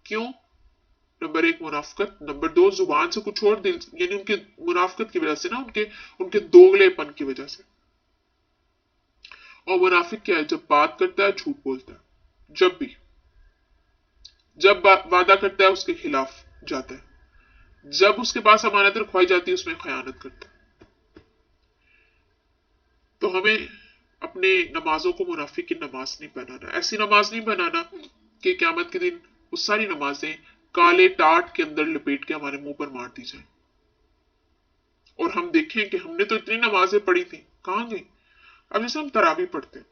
क्यों? नंबर 1 मुनाफिकत, नंबर 2 जुबान से कुछ और, दिल यानी उनके मुनाफिकत की वजह से ना, उनके उनके दोगलेपन की वजह से। और मुनाफिक क्या है? जब बात करता है झूठ बोलता है, जब वादा करता है उसके खिलाफ जाता है, जब उसके पास अमानत रखवाई जाती है उसमें खयानत करता है। तो हमें अपने नमाजों को मुनाफिक की नमाज नहीं बनाना, ऐसी नमाज नहीं बनाना कि क़यामत के दिन वो सारी नमाजें काले टाट के अंदर लपेट के हमारे मुंह पर मार दी जाए, और हम देखें कि हमने तो इतनी नमाजें पढ़ी थी, कहां गई। अब जैसे हम तरावी पढ़ते हैं,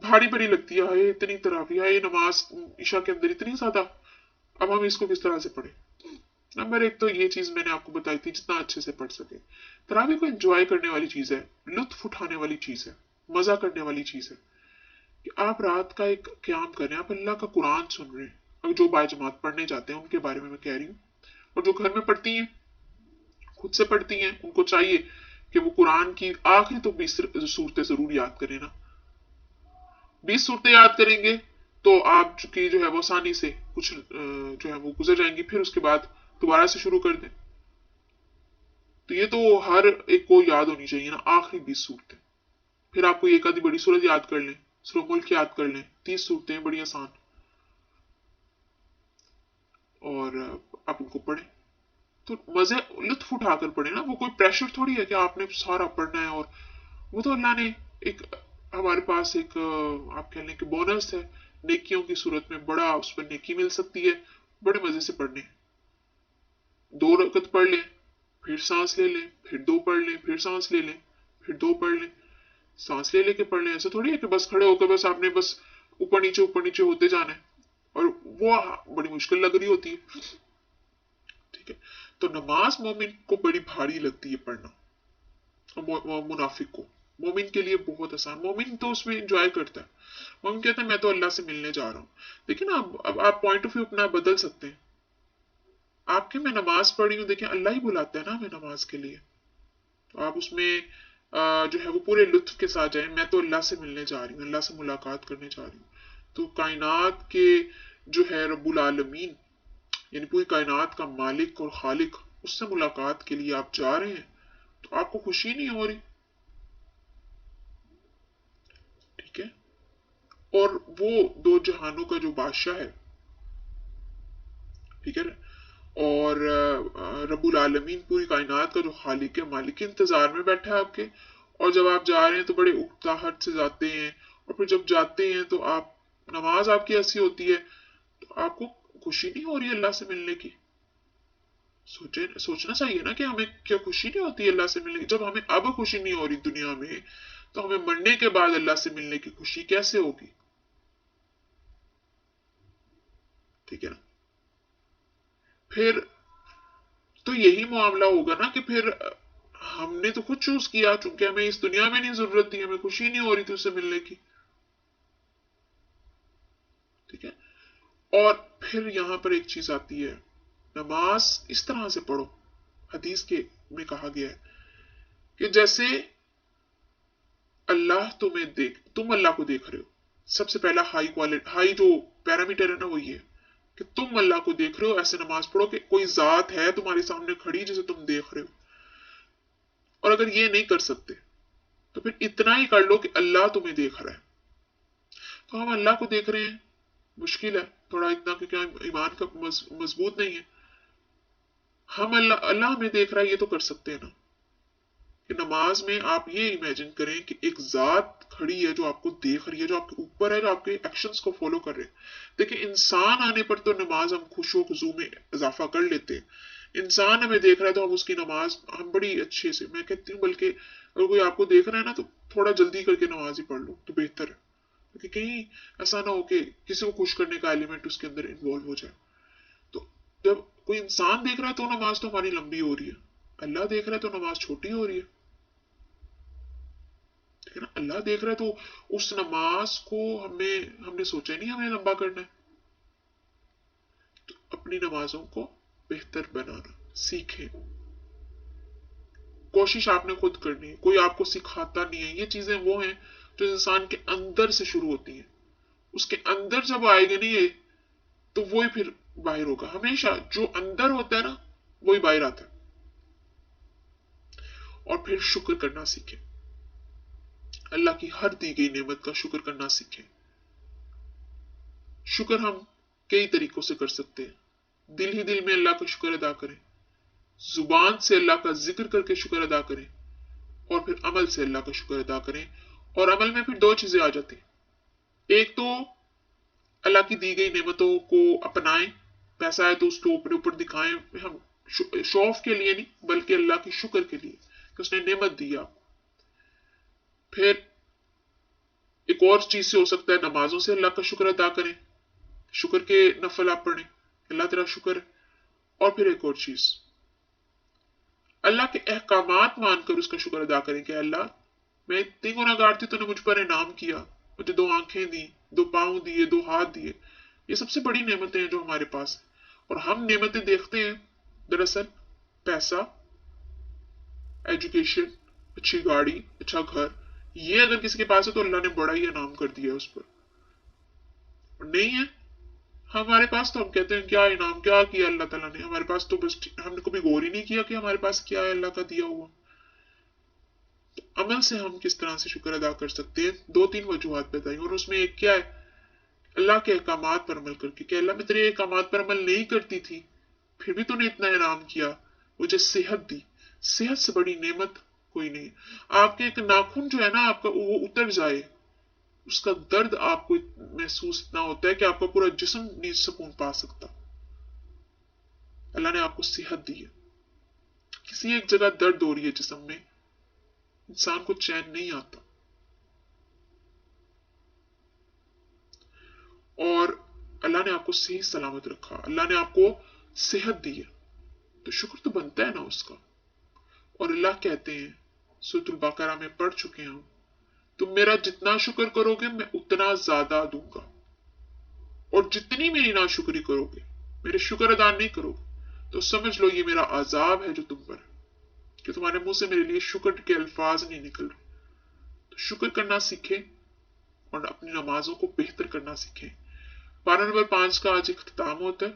भारी भारी लगती है, इतनी तरावी है, ये नमाज ईशा के अंदर इतनी ज्यादा, अब हम इसको किस तरह से पढ़े। नंबर 1 तो ये चीज मैंने आपको बताई थी, जितना अच्छे से पढ़ सके। तरावी को एंजॉय करने वाली चीज है, लुत्फ उठाने वाली चीज है, मजा करने वाली चीज है कि आप रात का एक क्याम कर रहे हैं, आप अल्लाह का कुरान सुन रहे हैं। अब जो बाजमात पढ़ने जाते हैं उनके बारे में मैं कह रही हूँ, और जो घर में पढ़ती हैं, खुद से पढ़ती हैं, उनको चाहिए कि वो कुरान की आखिरी तो 20 सूरतें जरूर याद करें ना। 20 सूरतें याद करेंगे तो आप की जो है वो आसानी से कुछ जो है वो गुजर जाएंगी, फिर उसके बाद दोबारा से शुरू कर दें। तो ये तो हर एक को याद होनी चाहिए ना, आखिरी 20 सूरतें। फिर आपको एक आधी बड़ी सूरत याद कर लें, सूरह मुल्क याद कर लें, 30 सूरतें बड़ी आसान, और आप उनको पढ़ें तो मजे लुत्फ उठाकर पढ़े ना। वो कोई प्रेशर थोड़ी है कि आपने सारा पढ़ना है, और वो तो अल्लाह ने एक हमारे पास एक आप कह लें कि बोनस है, नेकियों की सूरत में बड़ा उस पर नेकी मिल सकती है, बड़े मजे से पढ़ने। 2 रकत पढ़ लें, फिर सांस ले लें, फिर 2 पढ़ लें, फिर सांस ले लें, फिर 2 पढ़ लें, सांस ले लेके पढ़ लें। ऐसा थोड़ी है कि बस खड़े होकर बस आपने बस ऊपर नीचे होते जाना है, और वो बड़ी मुश्किल लग रही होती है, ठीक है। तो नमाज मोमिन को बड़ी भारी लगती है पढ़ना, और मुनाफिक को। मोमिन के लिए बहुत आसान, मोमिन तो उसमें एंजॉय करता है। मोमिन कहता है मैं तो अल्लाह से मिलने जा रहा हूँ। देखिए ना, अब आप पॉइंट ऑफ व्यू अपना बदल सकते हैं। आपके मैं नमाज पढ़ी हूँ, देखिए अल्लाह ही बुलाता है ना हमें नमाज के लिए, तो आप उसमें जो है वो पूरे लुत्फ के साथ जाए। मैं तो अल्लाह से मिलने जा रही हूँ, अल्लाह से मुलाकात करने जा रही हूँ। तो कायनात के जो है रब्बुल आलमीन, यानी पूरी कायनात का मालिक और खालिक, उससे मुलाकात के लिए आप जा रहे हैं, तो आपको खुशी नहीं हो रही? ठीक है। और वो दो जहानों का जो बादशाह है, ठीक है ना, और रब्बुल आलमीन पूरी कायनात का जो खालिक है, मालिक के इंतजार में बैठा है आपके। और जब आप जा रहे हैं तो बड़े उकताहट से जाते हैं, और फिर जब जाते हैं तो आप, नमाज आपकी ऐसी होती है, तो आपको खुशी नहीं हो रही अल्लाह से मिलने की? सोचना चाहिए ना कि हमें क्या खुशी नहीं होती अल्लाह से मिलने की? जब हमें अब खुशी नहीं हो रही दुनिया में, तो हमें मरने के बाद अल्लाह से मिलने की खुशी कैसे होगी? ठीक है ना। फिर तो यही मामला होगा ना कि फिर हमने तो खुद चूज किया, चूंकि हमें इस दुनिया में नहीं जरूरत थी, हमें खुशी नहीं हो रही थी उससे मिलने की। ठीक है। और फिर यहां पर एक चीज आती है, नमाज इस तरह से पढ़ो, हदीस के में कहा गया है कि जैसे अल्लाह तुम्हें देख, तुम अल्लाह को देख रहे हो। सबसे पहला हाई क्वालिटी, हाई जो पैरामीटर है ना, वो ये कि तुम अल्लाह को देख रहे हो। ऐसे नमाज पढ़ो कि कोई जात है तुम्हारे सामने खड़ी जिसे तुम देख रहे हो। और अगर ये नहीं कर सकते तो फिर इतना ही कर लो कि अल्लाह तुम्हें देख रहा है। तो हम अल्लाह को देख रहे हैं, मुश्किल है थोड़ा इतना, क्योंकि ईमान का मजबूत नहीं है। हम अल्लाह अल्लाह हमें देख रहा है, ये तो कर सकते हैं ना। कि नमाज में आप ये इमेजिन करें कि एक जात खड़ी है जो आपको देख रही है, जो आपके ऊपर है, जो आपके एक्शंस को फॉलो कर रहे हैं। देखिए, इंसान आने पर तो नमाज हम खुशो खुजू में इजाफा कर लेते हैं। इंसान हमें देख रहा है तो हम उसकी नमाज हम बड़ी अच्छे से, मैं कहती हूँ बल्कि अगर कोई आपको देख रहा है ना, तो थोड़ा जल्दी करके नमाज ही पढ़ लो तो बेहतर है, क्योंकि कहीं ऐसा ना हो कि किसी को खुश करने का एलिमेंट उसके अंदर इन्वॉल्व हो जाए। तो जब कोई इंसान देख रहा है तो नमाज तो हमारी लंबी हो रही है, अल्लाह देख रहा है तो नमाज छोटी हो रही है। ठीक है ना। अल्लाह देख रहा है तो उस नमाज को हमने सोचा नहीं हमें लंबा करना है। तो अपनी नमाजों को बेहतर बनाना सीखें। कोशिश आपने खुद करनी है, कोई आपको सिखाता नहीं है। ये चीजें वो हैं जो इंसान के अंदर से शुरू होती हैं। उसके अंदर जब आएगा नहीं ये, तो वो ही फिर बाहर होगा। हमेशा जो अंदर होता है ना, वही बाहर आता है। और फिर शुक्र करना सीखें, अल्लाह की हर दी गई नेमत का शुक्र करना सीखें। शुक्र हम कई तरीकों से कर सकते हैं। दिल ही दिल में अल्लाह का शुक्र अदा करें, जुबान से अल्लाह का जिक्र करके शुक्र अदा करें, और फिर अमल से अल्लाह का शुक्र अदा करें। और अमल में फिर दो चीजें आ जाती हैं। एक तो अल्लाह की दी गई नेमतों को अपनाएं, पैसा है तो उसको ऊपर ऊपर दिखाएं, हम शो ऑफ के लिए नहीं, बल्कि अल्लाह की शुक्र के लिए कि उसने नेमत दी आपको। फिर एक और चीज से हो सकता है, नमाजों से अल्लाह का शुक्र अदा करें, शुक्र के नफल आप पढ़ें, अल्लाह तेरा शुक्र है। और फिर एक और चीज, अल्लाह के अहकामात मानकर उसका शुक्र अदा करें कि अल्लाह, मैं इतनी गुनाहगार थी, तूने मुझ पर इनाम किया, मुझे दो आंखें दी, दो पांव दिए, दो हाथ दिए। ये सबसे बड़ी नेमतें हैं जो हमारे पास है। और हम नेमतें देखते हैं दरअसल पैसा, एजुकेशन, अच्छी गाड़ी, अच्छा घर, ये अगर किसी के पास है तो अल्लाह ने बड़ा ही इनाम कर दिया उस पर। और नहीं है हमारे पास तो हम कहते हैं क्या इनाम क्या किया अल्लाह ताला ने हमारे पास, तो बस हमने कभी गौर ही नहीं किया कि हमारे पास क्या है अल्लाह का दिया हुआ। तो अमल से हम किस तरह से शुक्र अदा कर सकते हैं, दो तीन वजूहत बताई, और उसमें एक क्या है, अल्लाह के अहकामात पर अमल करके कि अल्लाह मैं तेरे अहकामात पर अमल नहीं करती थी, फिर भी तूने इतना इनाम किया, मुझे सेहत दी। सेहत से बड़ी नेमत कोई नहीं। आपके एक नाखून जो है ना आपका, वो उतर जाए, उसका दर्द आपको महसूस इतना होता है कि आपका पूरा जिस्म नहीं सुकून पा सकता। अल्लाह ने आपको सेहत दी है, किसी एक जगह दर्द हो रही है जिस्म में, इंसान को चैन नहीं आता। और अल्लाह ने आपको सही सलामत रखा, अल्लाह ने आपको सेहत दी है। تو شکر تو بنتا ہے نا اس کا. اور اللہ کہتے ہیں سورۃ البقرہ میں پڑھ چکے ہیں ہم, تم میرا جتنا شکر کرو گے میں اتنا زیادہ دوں گا, اور جتنی میری ناشکری کرو گے, میرے شکر ادا نہیں کرو گے, تو سمجھ لو یہ میرا عذاب ہے جو تم پر ہے, کہ تمہارے منہ سے میرے لیے شکر کے الفاظ نہیں نکل رہے. تو شکر کرنا سیکھیں اور اپنی نمازوں کو بہتر کرنا سیکھیں. پارہ نمبر 5 کا آج اختتام ہوتا ہے.